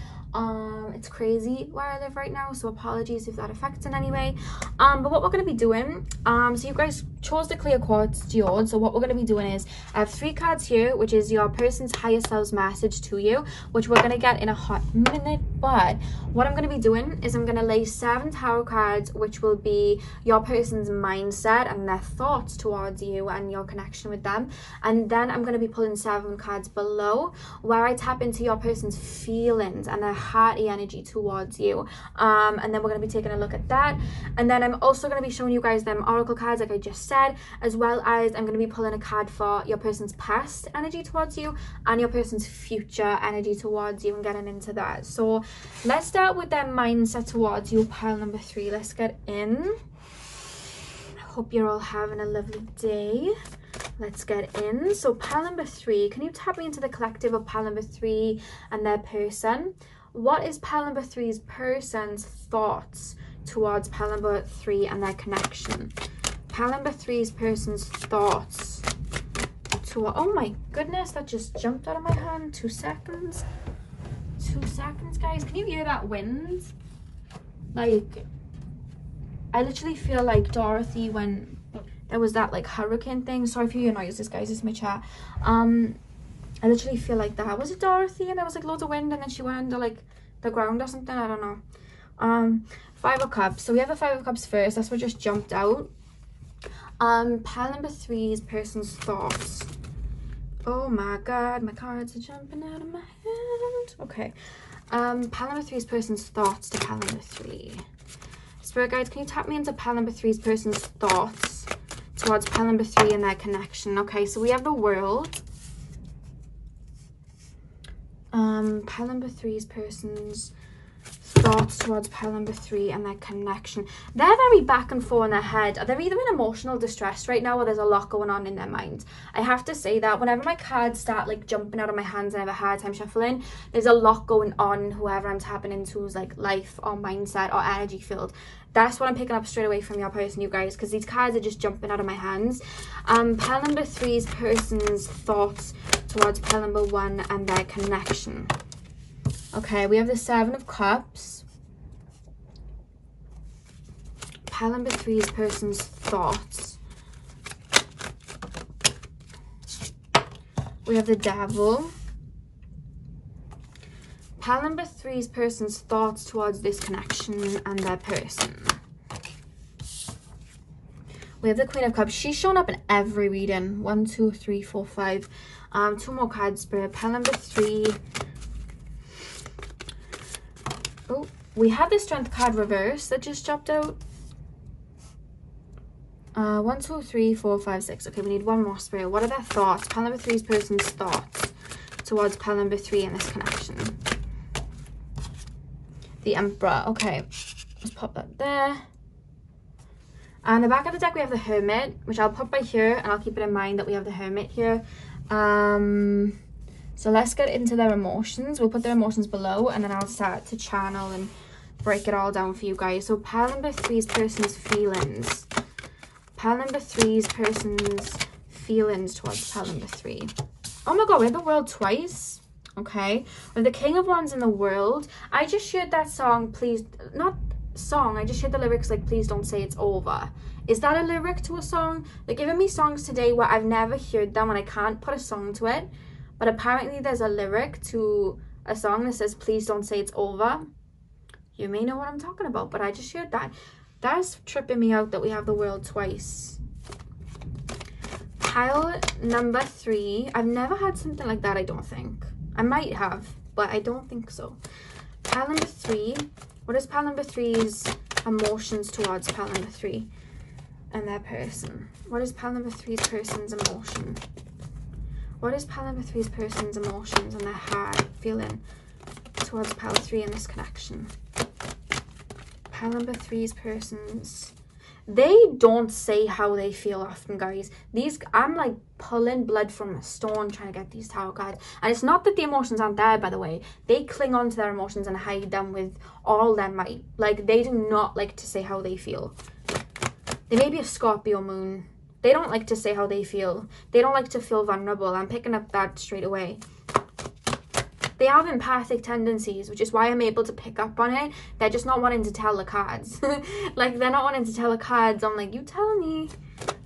It's crazy where I live right now, so apologies if that affects in any way. But what we're going to be doing, so you guys chose the clear quartz geode. So what we're going to be doing is, I have 3 cards here, which is your person's higher self's message to you, which we're going to get in a hot minute. But what I'm going to be doing is I'm going to lay 7 tarot cards, which will be your person's mindset and their thoughts towards you and your connection with them. And then I'm going to be pulling 7 cards below, where I tap into your person's feelings and their hearty energy towards you. And then we're going to be taking a look at that. And then I'm also going to be showing you guys them oracle cards, like I just said, as well as I'm going to be pulling a card for your person's past energy towards you and your person's future energy towards you, and getting into that. So let's start with their mindset towards you, pile number 3. Let's get in. I hope you're all having a lovely day. Let's get in. So pile number 3, can you tap me into the collective of pile number 3 and their person? What is pile number 3's person's thoughts towards pile number 3 and their connection? Pile number 3's person's thoughts to, oh my goodness, that just jumped out of my hand. 2 seconds. 2 seconds, guys. Can you hear that wind? Like, I literally feel like Dorothy when there was that like hurricane thing. Sorry for your noises, guys, it's my chat. I literally feel like that. Was it Dorothy and there was like loads of wind and then she went under like the ground or something? I don't know. Five of Cups. So we have the Five of Cups first. That's what just jumped out. Pile number 3 is person's thoughts. Oh my god, my cards are jumping out of my hand. Okay. Pile number 3 is person's thoughts to pile number 3. Spirit guides, can you tap me into pile number 3's person's thoughts towards pile number 3 and their connection? Okay, so we have the World. Pile number 3's person's thoughts towards pile number 3 and their connection. They're very back and forth in their head. They're either in emotional distress right now or there's a lot going on in their mind. I have to say that whenever my cards start like jumping out of my hands and I have a hard time shuffling, there's a lot going on whoever I'm tapping into's like life or mindset or energy field. That's what I'm picking up straight away from your person, you guys, because these cards are just jumping out of my hands. Pile number 3's person's thoughts towards pile number 1 and their connection. Okay, we have the 7 of Cups. Pile number 3's person's thoughts. We have the Devil. Pile number 3's person's thoughts towards this connection and their person. We have the Queen of Cups. She's shown up in every reading. 1, 2, 3, 4, 5. 2 more cards, Spirit. Pile number 3. Oh, we have the Strength card reverse that just dropped out. 1, 2, 3, 4, 5, 6. Okay, we need one more, Spirit. What are their thoughts? Pile number 3's person's thoughts towards pile number 3 in this connection. The Emperor. Okay, let's pop that there. And the back of the deck we have the Hermit, which I'll pop by here and I'll keep it in mind that we have the Hermit here. So let's get into their emotions. We'll put their emotions below and then I'll start to channel and break it all down for you guys. So pile number 3's person's feelings. Pile number 3's person's feelings towards pile number 3. Oh my god, we have the World twice. Okay. We have the King of Wands in the World. I just shared that song, please, not song, I just shared the lyrics like please don't say it's over. Is that a lyric to a song? They're giving me songs today where I've never heard them and I can't put a song to it. But apparently there's a lyric to a song that says, please don't say it's over. You may know what I'm talking about, but I just shared that. That's tripping me out that we have the World twice. Pile number 3. I've never had something like that, I don't think. I might have, but I don't think so. Pile number 3. What is pile number 3's emotions towards pile number 3 and their person? What is pile number 3's person's emotion? What is pile number 3's person's emotions and their heart feeling towards pile 3 in this connection? Pile number 3's person's... They don't say how they feel often, guys. I'm like pulling blood from a stone trying to get these tarot cards. And it's not that the emotions aren't there, by the way. They cling on to their emotions and hide them with all their might. Like, they do not like to say how they feel. They may be a Scorpio moon. They don't like to say how they feel. They don't like to feel vulnerable. I'm picking up that straight away. They have empathic tendencies, which is why I'm able to pick up on it. They're just not wanting to tell the cards. Like, they're not wanting to tell the cards. I'm like, you tell me.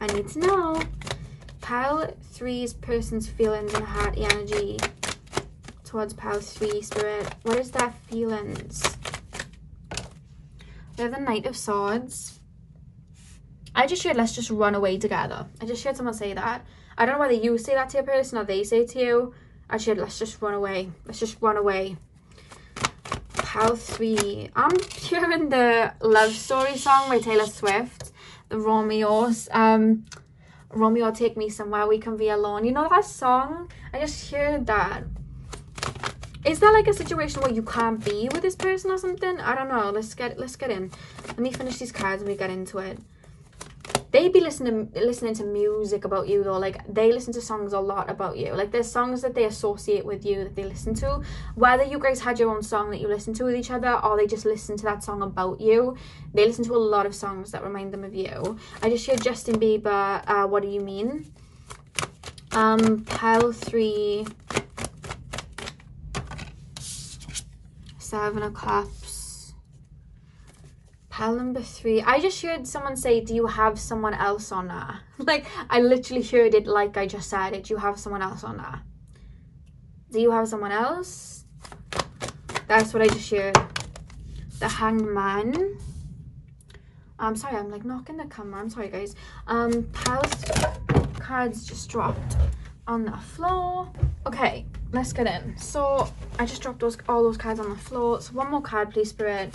I need to know. Pile 3's person's feelings and heart energy towards pile 3, Spirit. What is their feelings? We have the Knight of Swords. I just shared, let's just run away together. I just shared someone say that. I don't know whether you say that to your person or they say it to you. I shared, let's just run away. Let's just run away. Pile 3. I'm hearing the Love Story song by Taylor Swift. The Romeos. Romeo, take me somewhere we can be alone. You know that song? I just heard that. Is there like a situation where you can't be with this person or something? I don't know. Let's get in. Let me finish these cards and we get into it. They be listening to music about you though. Like, they listen to songs a lot about you. Like, there's songs that they associate with you that they listen to. Whether you guys had your own song that you listen to with each other or they just listen to that song about you, they listen to a lot of songs that remind them of you. I just heard Justin Bieber, What Do You Mean? Pile 3. 7 of Cups. Pile number 3. I just heard someone say, do you have someone else on her? Like, I literally heard it like I just said it. Do you have someone else on her? Do you have someone else? That's what I just heard. The Hanged Man. I'm sorry, I'm like knocking the camera. I'm sorry, guys. Cards just dropped on the floor. Okay, let's get in. So I just dropped all those cards on the floor. So one more card, please, Spirit.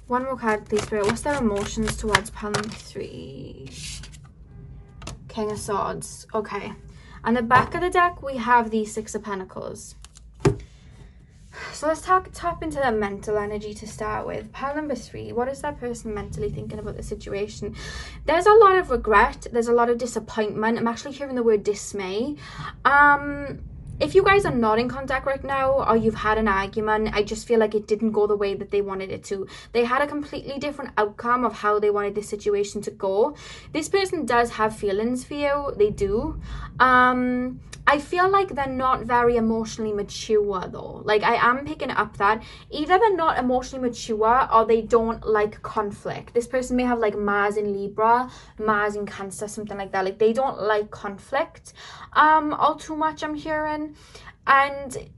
One more card, please, Spirit. What's their emotions towards pile number 3? King of Swords. Okay. On the back of the deck, we have the 6 of Pentacles. So let's tap into the mental energy to start with. Pile number 3. What is that person mentally thinking about the situation? There's a lot of regret. There's a lot of disappointment. I'm actually hearing the word dismay. If you guys are not in contact right now, or you've had an argument, I just feel like it didn't go the way that they wanted it to. They had a completely different outcome of how they wanted this situation to go. This person does have feelings for you. They do. I feel like they're not very emotionally mature though. Like, I am picking up that either they're not emotionally mature or they don't like conflict. This person may have like Mars in Libra, Mars in Cancer, something like that. Like, they don't like conflict all too much, I'm hearing. And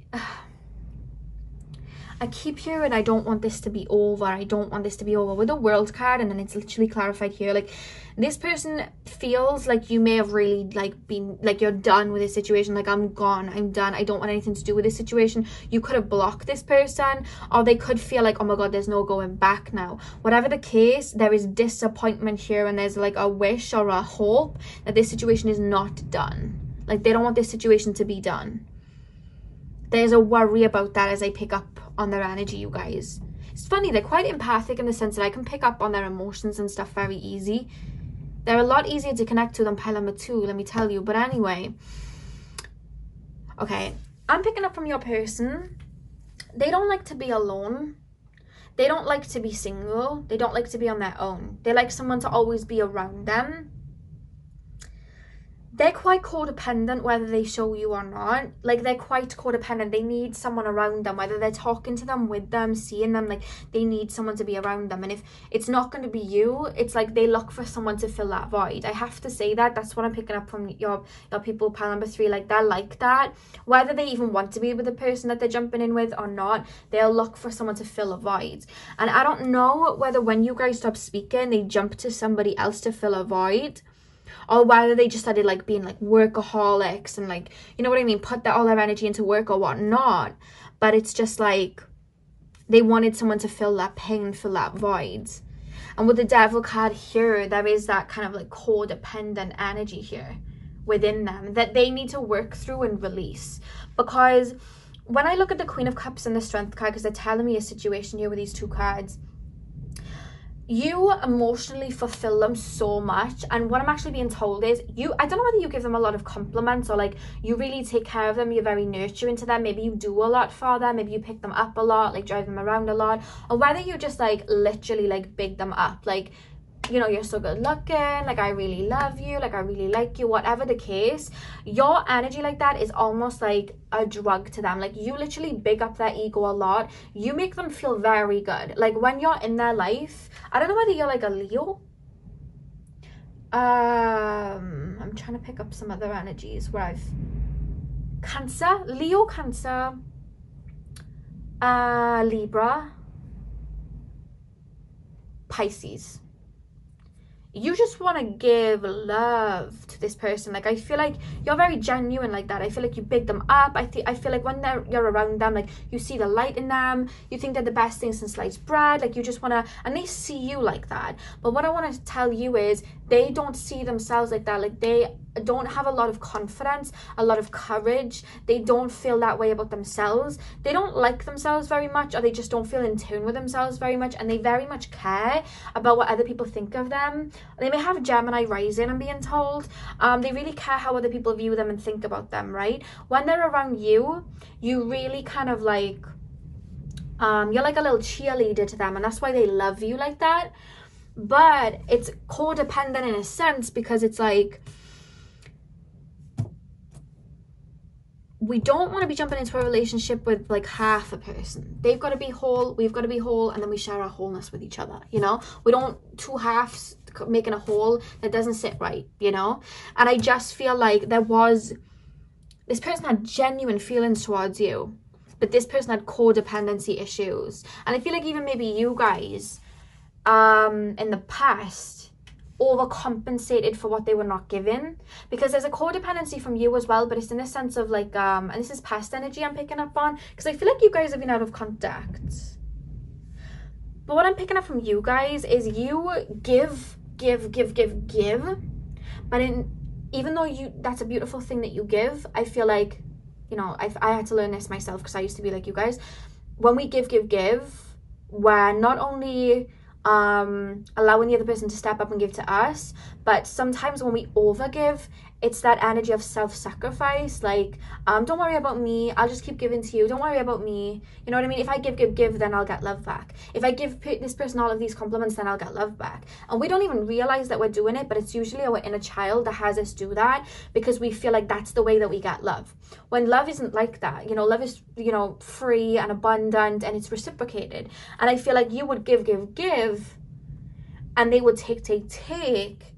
I keep hearing, I don't want this to be over. I don't want this to be over. With the World card, and then it's literally clarified here. Like, this person feels like you may have really like been like, you're done with this situation. Like, I'm gone, I'm done, I don't want anything to do with this situation. You could have blocked this person, or they could feel like, oh my god, there's no going back now. Whatever the case, there is disappointment here, and there's like a wish or a hope that this situation is not done. Like, they don't want this situation to be done. There's a worry about that as I pick up on their energy, you guys. It's funny, they're quite empathic in the sense that I can pick up on their emotions and stuff very easy. They're a lot easier to connect to than pile number 2, let me tell you. But anyway, okay, I'm picking up from your person. They don't like to be alone. They don't like to be single. They don't like to be on their own. They like someone to always be around them. They're quite codependent, whether they show you or not. Like, they're quite codependent. They need someone around them, whether they're talking to them, with them, seeing them. Like, they need someone to be around them. And if it's not going to be you, it's like they look for someone to fill that void. I have to say that. That's what I'm picking up from your people, pile number 3. Like, they're like that. Whether they even want to be with the person that they're jumping in with or not, they'll look for someone to fill a void. And I don't know whether when you guys stop speaking, they jump to somebody else to fill a void, or whether they just started like being like workaholics and like, you know what I mean, put all their energy into work or whatnot. But it's just like they wanted someone to fill that pain, fill that void. And with the Devil card here, there is that kind of like codependent energy here within them that they need to work through and release. Because when I look at the Queen of Cups and the Strength card, because they're telling me a situation here with these 2 cards, you emotionally fulfill them so much. And what I'm actually being told is I don't know whether you give them a lot of compliments or like you really take care of them, you're very nurturing to them, maybe you do a lot for them, maybe you pick them up a lot, like drive them around a lot, or whether you just like literally like big them up, like, you know, you're so good looking, like I really love you, like I really like you, whatever the case. Your energy like that is almost like a drug to them. Like, you literally big up their ego a lot. You make them feel very good. Like, when you're in their life, I don't know whether you're like a Leo. I'm trying to pick up some other energies where I've Cancer, Leo, Cancer, Libra, Pisces. You just want to give love to this person. Like, I feel like you're very genuine like that. I feel like you big them up. I feel like when you're around them, like, you see the light in them. You think they're the best thing since sliced bread. Like, you just want to, and they see you like that. But what I want to tell you is they don't see themselves like that. Like, they don't have a lot of confidence, a lot of courage. They don't feel that way about themselves. They don't like themselves very much, or they just don't feel in tune with themselves very much, and they very much care about what other people think of them. They may have Gemini rising, I'm being told. They really care how other people view them and think about them, right? When they're around you, you really kind of like, you're like a little cheerleader to them, and that's why they love you like that. But it's codependent in a sense, because it's like, we don't want to be jumping into a relationship with like half a person. They've got to be whole, we've got to be whole, and then we share our wholeness with each other, you know? We don't two halves making a whole that doesn't sit right, you know? And I just feel like this person had genuine feelings towards you, but this person had codependency issues. And I feel like even maybe you guys in the past overcompensated for what they were not given, because there's a codependency from you as well, but it's in the sense of like and this is past energy I'm picking up on, because I feel like you guys have been out of contact. But what I'm picking up from you guys is you give, but even though that's a beautiful thing that you give, I feel like, you know, I had to learn this myself, because I used to be like you guys. When we give, we're not only allowing the other person to step up and give to us, but sometimes when we overgive, it's that energy of self-sacrifice, like don't worry about me, I'll just keep giving to you, don't worry about me, you know what I mean? If I give, then I'll get love back. If I give this person all of these compliments, then I'll get love back. And we don't even realize that we're doing it, but it's usually our inner child that has us do that, because we feel like that's the way that we get love, when love isn't like that. You know, love is, you know, free and abundant, and it's reciprocated. And I feel like you would give, and they would take,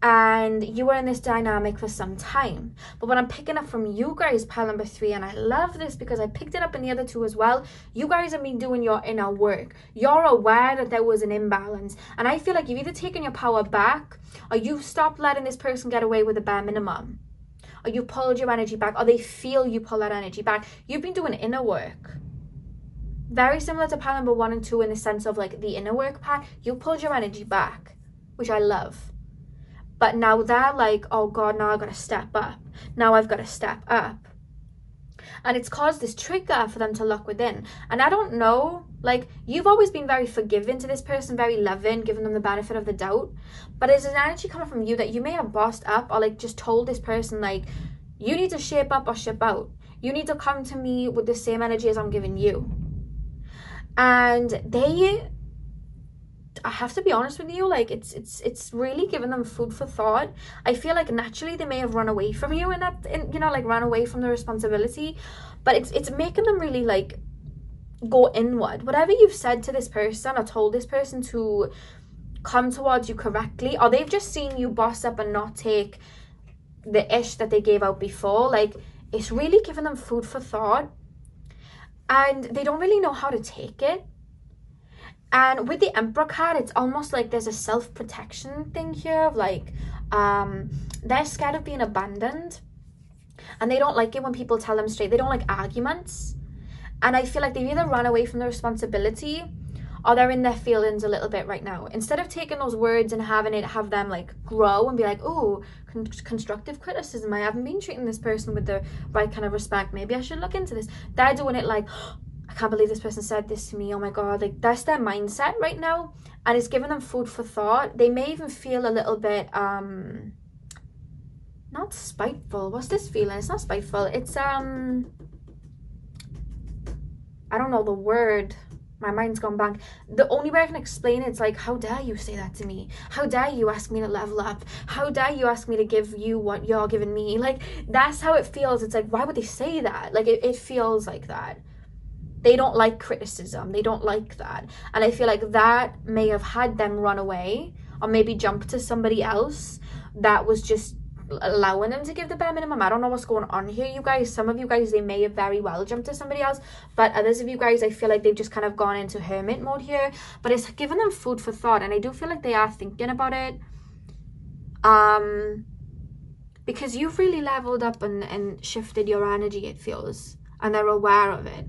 and you were in this dynamic for some time. But what I'm picking up from you guys, pile number 3, and I love this because I picked it up in the other 2 as well, you guys have been doing your inner work. You're aware that there was an imbalance, and I feel like you've either taken your power back, or you've stopped letting this person get away with the bare minimum, or you pulled your energy back, or they feel you pull that energy back. You've been doing inner work. Very similar to pile number 1 and 2 in the sense of like the inner work part. You pulled your energy back, which I love. But now they're like, oh God, now I've got to step up. Now I've got to step up. And it's caused this trigger for them to look within. And I don't know, like, you've always been very forgiving to this person, very loving, giving them the benefit of the doubt. But there's an energy coming from you that you may have bossed up, or like just told this person, like, you need to shape up or ship out. You need to come to me with the same energy as I'm giving you. And I have to be honest with you, like it's really given them food for thought. I feel like naturally they may have run away from you you know, like ran away from the responsibility, but it's making them really like go inward. Whatever you've said to this person or told this person to come towards you correctly, or they've just seen you boss up and not take the ish that they gave out before, like it's really given them food for thought, and they don't really know how to take it. And with the Emperor card, it's almost like there's a self-protection thing here of like, they're scared of being abandoned, and they don't like it when people tell them straight. They don't like arguments. And I feel like they've either run away from the responsibility, or they're in their feelings a little bit right now. Instead of taking those words and have them like grow and be like, oh, constructive criticism, I haven't been treating this person with the right kind of respect, maybe I should look into this. They're doing it like, I can't believe this person said this to me, oh my God. Like, that's their mindset right now, and it's giving them food for thought. They may even feel a little bit not spiteful. What's this feeling? It's not spiteful, it's I don't know the word, my mind's gone blank. The only way I can explain it's like, how dare you say that to me? How dare you ask me to level up? How dare you ask me to give you what you're giving me? Like, that's how it feels. It's like, why would they say that? Like, it feels like that. They don't like criticism. They don't like that. And I feel like that may have had them run away, or maybe jump to somebody else that was just allowing them to give the bare minimum. I don't know what's going on here, you guys. Some of you guys, they may have very well jumped to somebody else, but others of you guys, I feel like they've just kind of gone into hermit mode here. But it's given them food for thought, and I do feel like they are thinking about it. Because you've really leveled up and shifted your energy, it feels, and they're aware of it.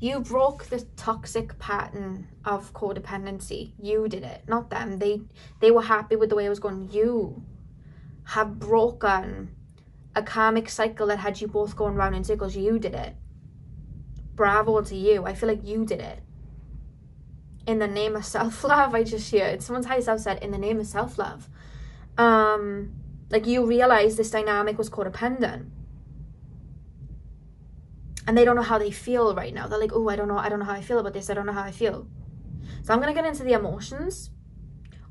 You broke the toxic pattern of codependency. You did it, not them. They were happy with the way it was going. You have broken a karmic cycle that had you both going round in circles. You did it. Bravo to you. I feel like you did it. In the name of self-love, I just heard. Someone's higher self said, in the name of self-love. Like, you realized this dynamic was codependent. And they don't know how they feel right now. They're like, oh, I don't know how I feel about this. I don't know how I feel. So I'm going to get into the emotions.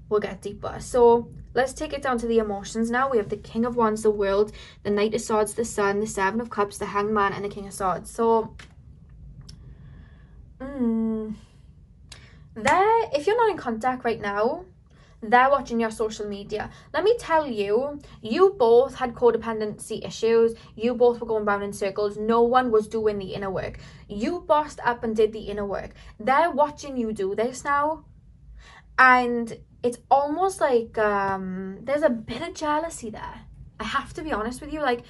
We'll get deeper. So let's take it down to the emotions now. We have the King of Wands, the World, the Knight of Swords, the Sun, the Seven of Cups, the Hanged Man, and the King of Swords. So, if you're not in contact right now, they're watching your social media. Let me tell you, you both had codependency issues. You both were going round in circles. No one was doing the inner work. You bossed up and did the inner work. They're watching you do this now. And it's almost like there's a bit of jealousy there. I have to be honest with you. Like,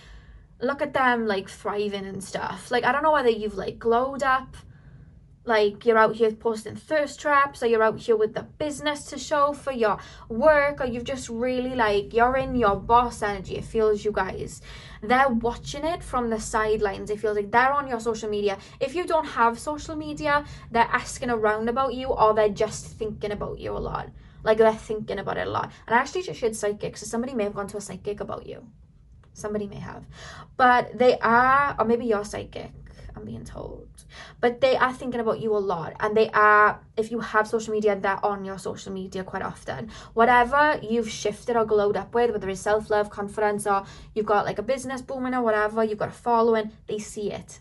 look at them, like, thriving and stuff. Like, I don't know whether you've, like, glowed up. Like, you're out here posting thirst traps, or you're out here with the business to show for your work, or you've just really, like, you're in your boss energy. It feels, you guys, they're watching it from the sidelines. It feels like they're on your social media. If you don't have social media, they're asking around about you, or they're just thinking about you a lot. Like, they're thinking about it a lot. And I actually just shared psychic, so somebody may have gone to a psychic about you. Somebody may have. But they are, or maybe you're psychic, I'm being told, but they are thinking about you a lot. And they are, if you have social media, they're on your social media quite often. Whatever you've shifted or glowed up with, whether it's self-love, confidence, or you've got like a business booming or whatever, you've got a following, they see it.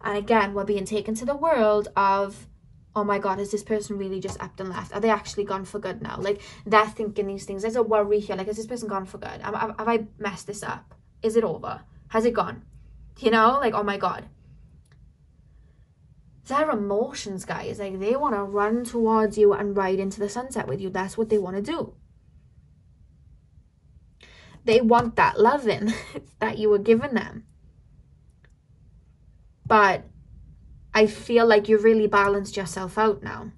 And again, we're being taken to the world of, oh my God, has this person really just upped and left? Are they actually gone for good now? Like, they're thinking these things. There's a worry here. Like, has this person gone for good? Have I messed this up? Is it over? Has it gone? You know, like, oh my God. Their emotions, guys, like, they want to run towards you and ride into the sunset with you. That's what they want to do. They want that loving that you were giving them. But I feel like you've really balanced yourself out now.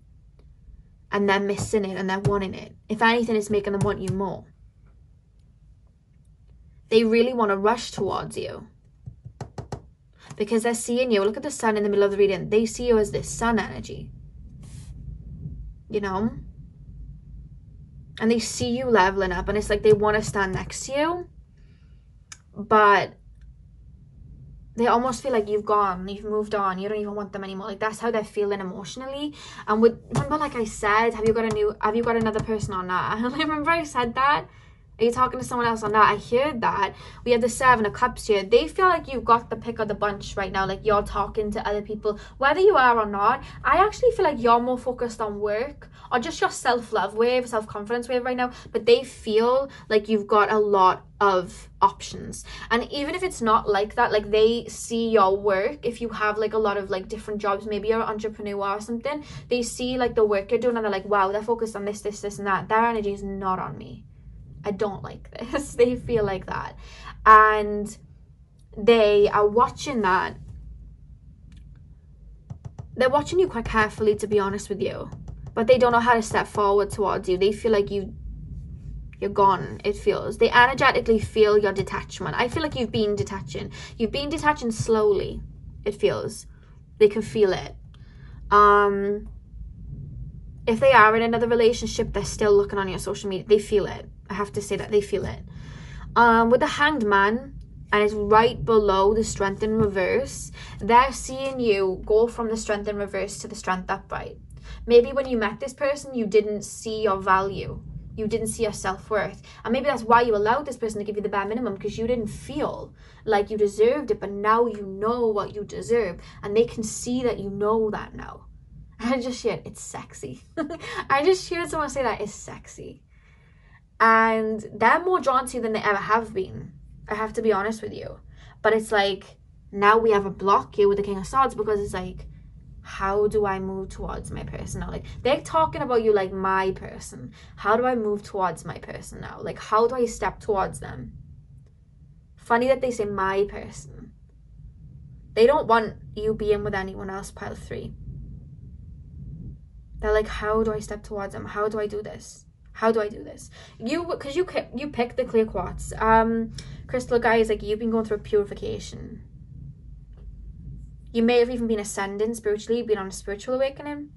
And they're missing it and they're wanting it. If anything, it's making them want you more. They really want to rush towards you. Because they're seeing you. Look at the sun in the middle of the reading. They see you as this sun energy. You know? And they see you leveling up. And it's like they want to stand next to you. But they almost feel like you've gone. You've moved on. You don't even want them anymore. Like, that's how they're feeling emotionally. And remember, like I said, have you got another person or not? Remember I said that? Are you talking to someone else or not? I heard that. We have the Seven of Cups here. They feel like you've got the pick of the bunch right now. Like, you're talking to other people. Whether you are or not, I actually feel like you're more focused on work or just your self-love wave, self-confidence wave right now. But they feel like you've got a lot of options. And even if it's not like that, like, they see your work. If you have like a lot of like different jobs, maybe you're an entrepreneur or something, they see like the work you're doing and they're like, wow, they're focused on this, this, this, and that. Their energy is not on me. I don't like this. They feel like that. And they are watching that. They're watching you quite carefully, to be honest with you. But they don't know how to step forward towards you. They feel like you're gone, it feels. They energetically feel your detachment. I feel like you've been detaching. You've been detaching slowly, it feels. They can feel it. If they are in another relationship, they're still looking on your social media. They feel it. I have to say that they feel it. With the Hanged Man, and it's right below the Strength in reverse, they're seeing you go from the Strength in reverse to the Strength upright. Maybe when you met this person, you didn't see your value. You didn't see your self-worth. And maybe that's why you allowed this person to give you the bare minimum, because you didn't feel like you deserved it. But now you know what you deserve. And they can see that you know that now. I just shared, it's sexy. I just heard someone say that it's sexy. And they're more drawn to you than they ever have been. I have to be honest with you. But it's like, now we have a block here with the King of Swords, because it's like, how do I move towards my person now? Like, they're talking about you like my person. How do I move towards my person now? Like, how do I step towards them? Funny that they say my person. They don't want you being with anyone else, pile 3. They're like, how do I step towards them? How do I do this? How do I do this? Because you picked the clear quartz. Crystal, guys, like, you've been going through a purification. You may have even been ascending spiritually, been on a spiritual awakening.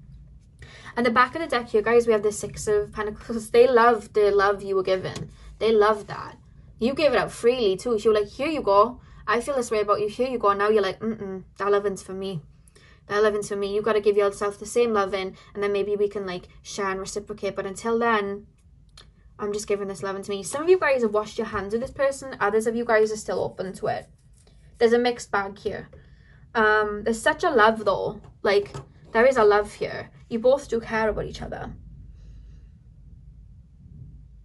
And the back of the deck here, guys, we have the Six of Pentacles. They love the love you were given. They love that. You gave it out freely, too. You were like, here you go. I feel this way about you. Here you go. And now you're like, that loving's for me. That loving's for me. You got to give yourself the same loving. And then maybe we can, like, share and reciprocate. But until then, I'm just giving this love into me. Some of you guys have washed your hands with this person. Others of you guys are still open to it. There's a mixed bag here. There's such a love though. Like, there is a love here. You both do care about each other.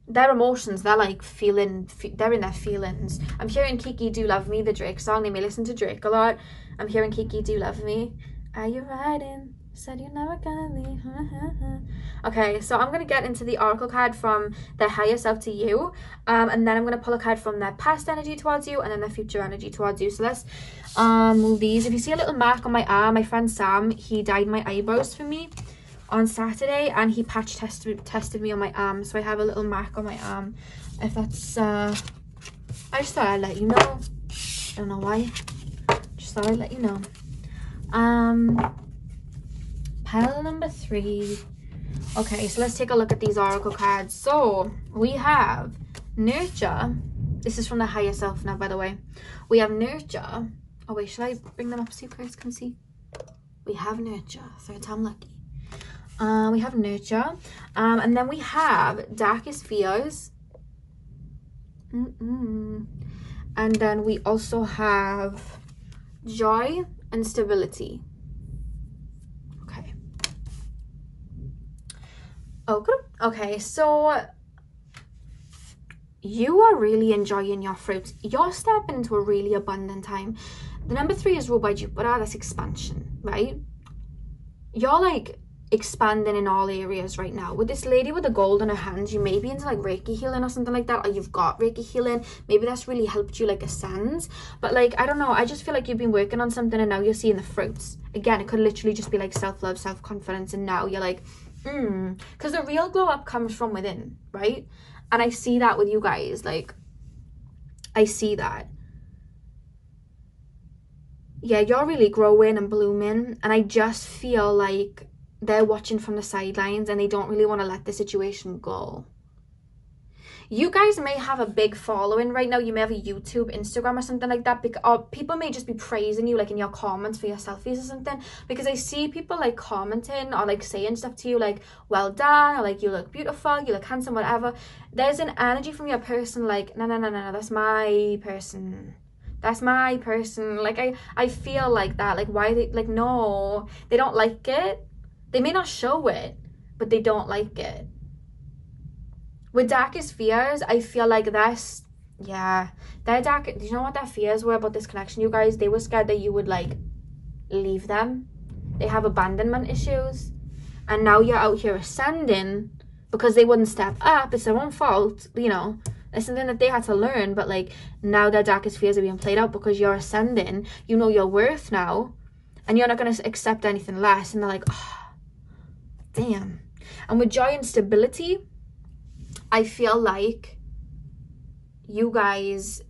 Their emotions, they're like they're in their feelings. I'm hearing Kiki Do Love Me, the Drake song. They may listen to Drake a lot. I'm hearing Kiki Do Love Me. Are you riding? Said you're never gonna leave. Okay, so I'm gonna get into the oracle card from their higher self to you, and then I'm gonna pull a card from their past energy towards you, and then their future energy towards you. So let's move these. If you see a little mark on my arm, my friend Sam, he dyed my eyebrows for me on Saturday, and he patch tested me on my arm, so I have a little mark on my arm. If that's I just thought I'd let you know. I don't know why, just thought I'd let you know. Pile number 3. Okay, so let's take a look at these oracle cards. So we have nurture. This is from the higher self now, by the way. We have nurture. Oh wait, should I bring them up so you guys can see? We have nurture, third time lucky. We have nurture, and then we have darkest fears, and then we also have joy and stability. Okay, so you are really enjoying your fruits. You're stepping into a really abundant time. The number 3 is ruled by Jupiter. That's expansion, right? You're like expanding in all areas right now. With this lady with the gold in her hands, you may be into like Reiki healing or something like that, or you've got Reiki healing. Maybe that's really helped you like ascend. But like, I don't know, I just feel like you've been working on something and now you're seeing the fruits. Again, it could literally just be like self-love, self-confidence, and now you're like, because the real glow up comes from within, right? And I see that with you guys. Like, I see that. Yeah, you're really growing and blooming, and I just feel like they're watching from the sidelines and they don't really want to let the situation go. You guys may have a big following right now. You may have a YouTube, Instagram or something like that. Or people may just be praising you like in your comments for your selfies or something. Because I see people like commenting or like saying stuff to you like, well done, or like, you look beautiful, you look handsome, whatever. There's an energy from your person like, no, that's my person. That's my person. Like, I feel like that. Like, why they, like, no, they don't like it. They may not show it, but they don't like it. With darkest fears, I feel like that's, yeah, their dark, do you know what their fears were about this connection, you guys? They were scared that you would like leave them. They have abandonment issues, and now you're out here ascending because they wouldn't step up. It's their own fault, you know. It's something that they had to learn, but like now their darkest fears are being played out because you're ascending. You know your worth now, and you're not going to accept anything less. And they're like, oh, damn. And with joy and stability, I feel like you guys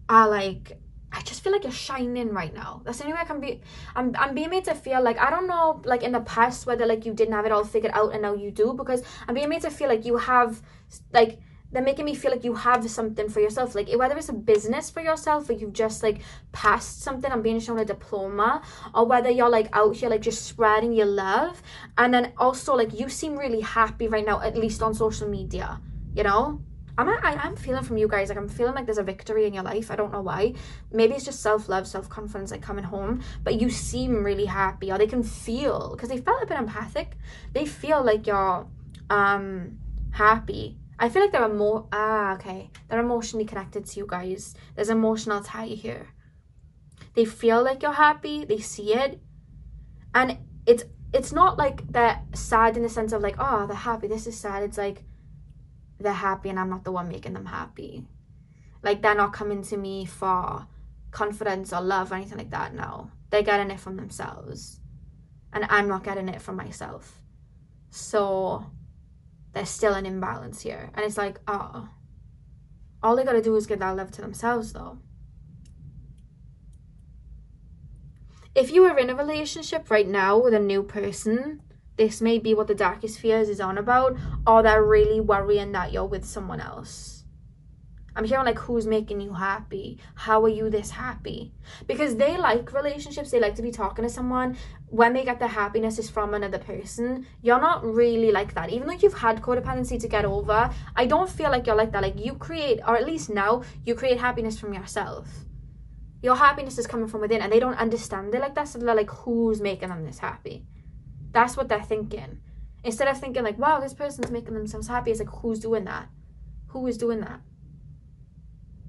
are like, I just feel like you're shining right now. That's the only way I can be. I'm being made to feel like, I don't know, like in the past whether like you didn't have it all figured out and now you do, because I'm being made to feel like you have, like, they're making me feel like you have something for yourself, like whether it's a business for yourself or you've just like passed something and being shown a diploma, or whether you're like out here like just spreading your love. And then also like you seem really happy right now, at least on social media, you know. I'm feeling from you guys, like I'm feeling like there's a victory in your life. I don't know why. Maybe it's just self-love, self-confidence, like coming home, but you seem really happy, or they can feel, because they felt a bit empathic, they feel like you're happy. I feel like they're they're emotionally connected to you guys. There's emotional tie here. They feel like you're happy, they see it, and it's not like they're sad in the sense of like, oh, they're happy, this is sad. It's like they're happy and I'm not the one making them happy. Like they're not coming to me for confidence or love or anything like that. No, they're getting it from themselves, and I'm not getting it from myself. So there's still an imbalance here, and it's like, oh, all they gotta do is give that love to themselves though. If you are in a relationship right now with a new person, this may be what the darkest fears is on about, or they're really worrying that you're with someone else. I'm hearing like, who's making you happy? How are you this happy? Because they like relationships. They like to be talking to someone. When they get their happiness is from another person. You're not really like that. Even though you've had codependency to get over, I don't feel like you're like that. Like, you create, or at least now, you create happiness from yourself. Your happiness is coming from within, and they don't understand it like that. So they're like, who's making them this happy? That's what they're thinking. Instead of thinking like, wow, this person's making themselves happy, it's like, who's doing that? Who is doing that?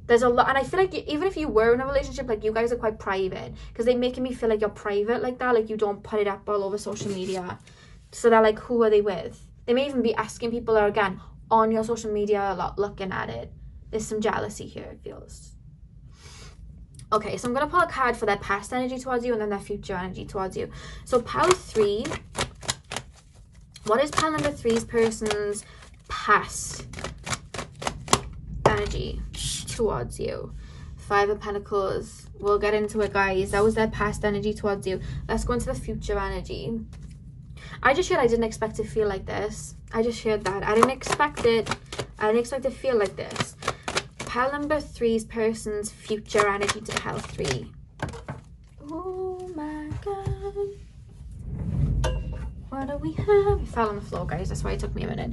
There's a lot, and I feel like even if you were in a relationship, like, you guys are quite private, because they're making me feel like you're private like that, like you don't put it up all over social media. So they're like, who are they with? They may even be asking people, or again, on your social media a lot, looking at it. There's some jealousy here, it feels. Okay, so I'm going to pull a card for their past energy towards you and then their future energy towards you. So pile 3, what is pile number 3's person's past energy towards you? 5 of Pentacles. We'll get into it, guys. That was their past energy towards you. Let's go into the future energy. I just heard I didn't expect to feel like this. I just heard that. I didn't expect it. I didn't expect to feel like this. Pile number 3's person's future energy to pile 3. Oh my god. What do we have? It fell on the floor, guys. That's why it took me a minute.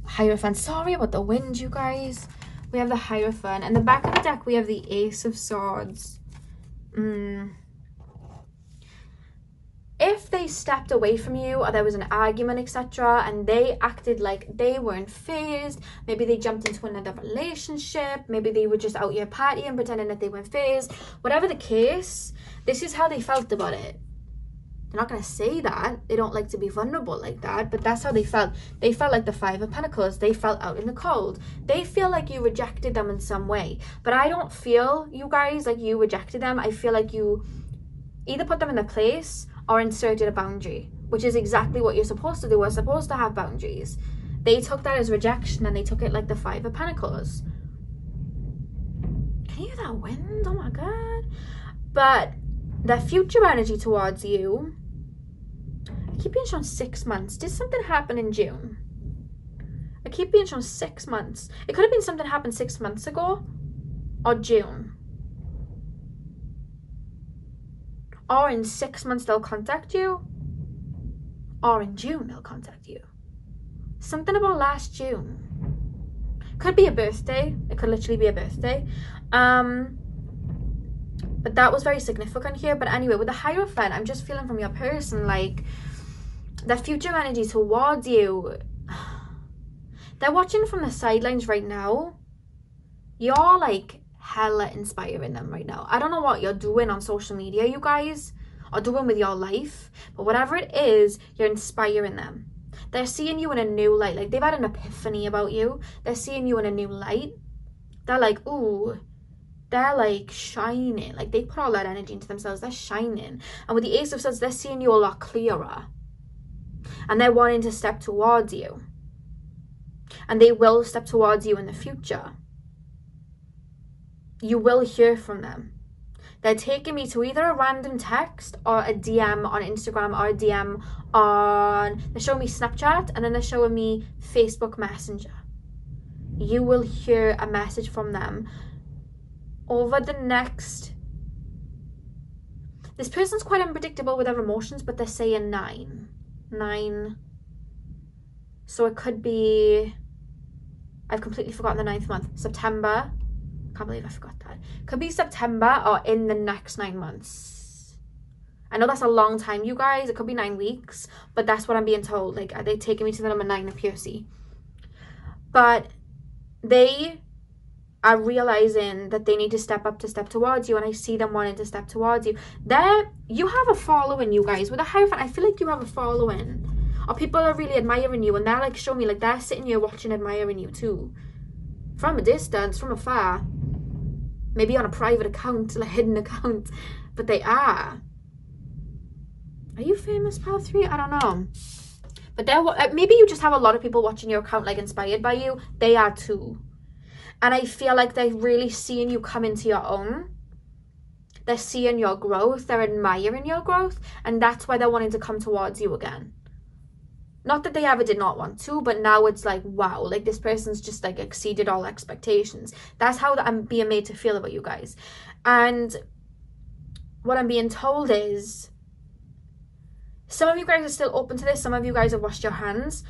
Hierophant. Sorry about the wind, you guys. We have the Hierophant. And the back of the deck, we have the Ace of Swords. If they stepped away from you, or there was an argument, etc., and they acted like they weren't fazed, maybe they jumped into another relationship, maybe they were just out here partying, pretending that they weren't fazed, whatever the case, this is how they felt about it. They're not going to say that. They don't like to be vulnerable like that, but that's how they felt. They felt like the 5 of Pentacles. They felt out in the cold. They feel like you rejected them in some way. But I don't feel, you guys, like you rejected them. I feel like you either put them in their place or inserted a boundary, which is exactly what you're supposed to do. We're supposed to have boundaries. They took that as rejection, and they took it like the 5 of Pentacles. Can you hear that wind? Oh my god. But the future energy towards you, I keep being shown 6 months. Did something happen in June? I keep being shown 6 months. It could have been something happened 6 months ago, or June. Or in 6 months they'll contact you, or in June they'll contact you. Something about last June. Could be a birthday. It could literally be a birthday. But that was very significant here. But anyway, with the Hierophant, I'm just feeling from your person, like, the future energy towards you, they're watching from the sidelines right now. You're like hella inspiring them right now. I don't know what you're doing on social media, you guys, or doing with your life, but whatever it is, you're inspiring them. They're seeing you in a new light. Like, they've had an epiphany about you. They're seeing you in a new light. They're like, ooh, they're like shining. Like, they put all that energy into themselves. They're shining. And with the Ace of Swords, they're seeing you a lot clearer, and they're wanting to step towards you, and they will step towards you in the future. You will hear from them. They're taking me to either a random text or a DM on Instagram, or a DM on, they're showing me Snapchat, and then they're showing me Facebook Messenger. You will hear a message from them over the next, this person's quite unpredictable with their emotions, but they're saying 9. So it could be, I've completely forgotten the 9th month, September. Can't believe I forgot that. Could be September or in the next 9 months. I know that's a long time, you guys. It could be 9 weeks, but that's what I'm being told. Like, are they taking me to the number 9 of POC? But they are realizing that they need to step up to step towards you, and I see them wanting to step towards you. You have a following, you guys. With a Hierophant, I feel like you have a following, or people are really admiring you, and they're like showing me, like, they're sitting here watching, admiring you too, from a distance, from afar, maybe on a private account, like a hidden account, but they are. Are you famous, pile 3? I don't know. But maybe you just have a lot of people watching your account, like, inspired by you. They are too. And I feel like they're really seeing you come into your own. They're seeing your growth. They're admiring your growth. And that's why they're wanting to come towards you again. Not that they ever did not want to, but now it's like, wow, like this person's just like exceeded all expectations. That's how I'm being made to feel about you guys. And what I'm being told is, some of you guys are still open to this, some of you guys have washed your hands.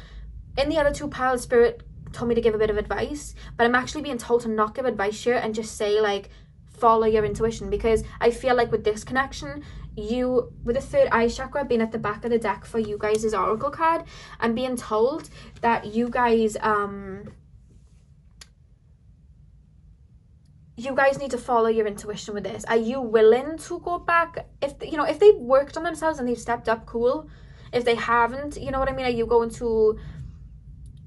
In the other two piles, Spirit told me to give a bit of advice, but I'm actually being told to not give advice here and just say, like, follow your intuition, because I feel like with this connection, you, with the third eye chakra being at the back of the deck for you guys' oracle card, I'm being told that you guys need to follow your intuition with this. Are you willing to go back? If, you know, if they've worked on themselves and they've stepped up, cool. If they haven't, you know what I mean, are you going to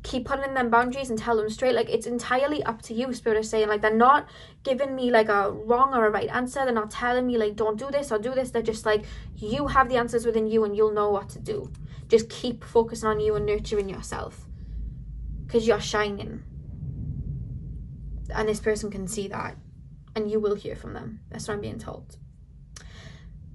keep putting in them boundaries and tell them straight? Like, it's entirely up to you. Spirit is saying, like, they're not giving me like a wrong or a right answer. They're not telling me like, don't do this or do this. They're just like, you have the answers within you and you'll know what to do. Just keep focusing on you and nurturing yourself, because you're shining, and this person can see that, and you will hear from them. That's what I'm being told.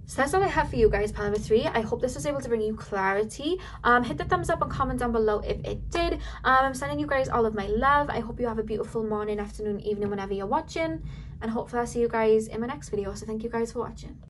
So that's all I have for you guys, pile number 3. I hope this was able to bring you clarity. Hit the thumbs up and comment down below if it did. I'm sending you guys all of my love. I hope you have a beautiful morning, afternoon, evening, whenever you're watching. And hopefully I'll see you guys in my next video. So thank you guys for watching.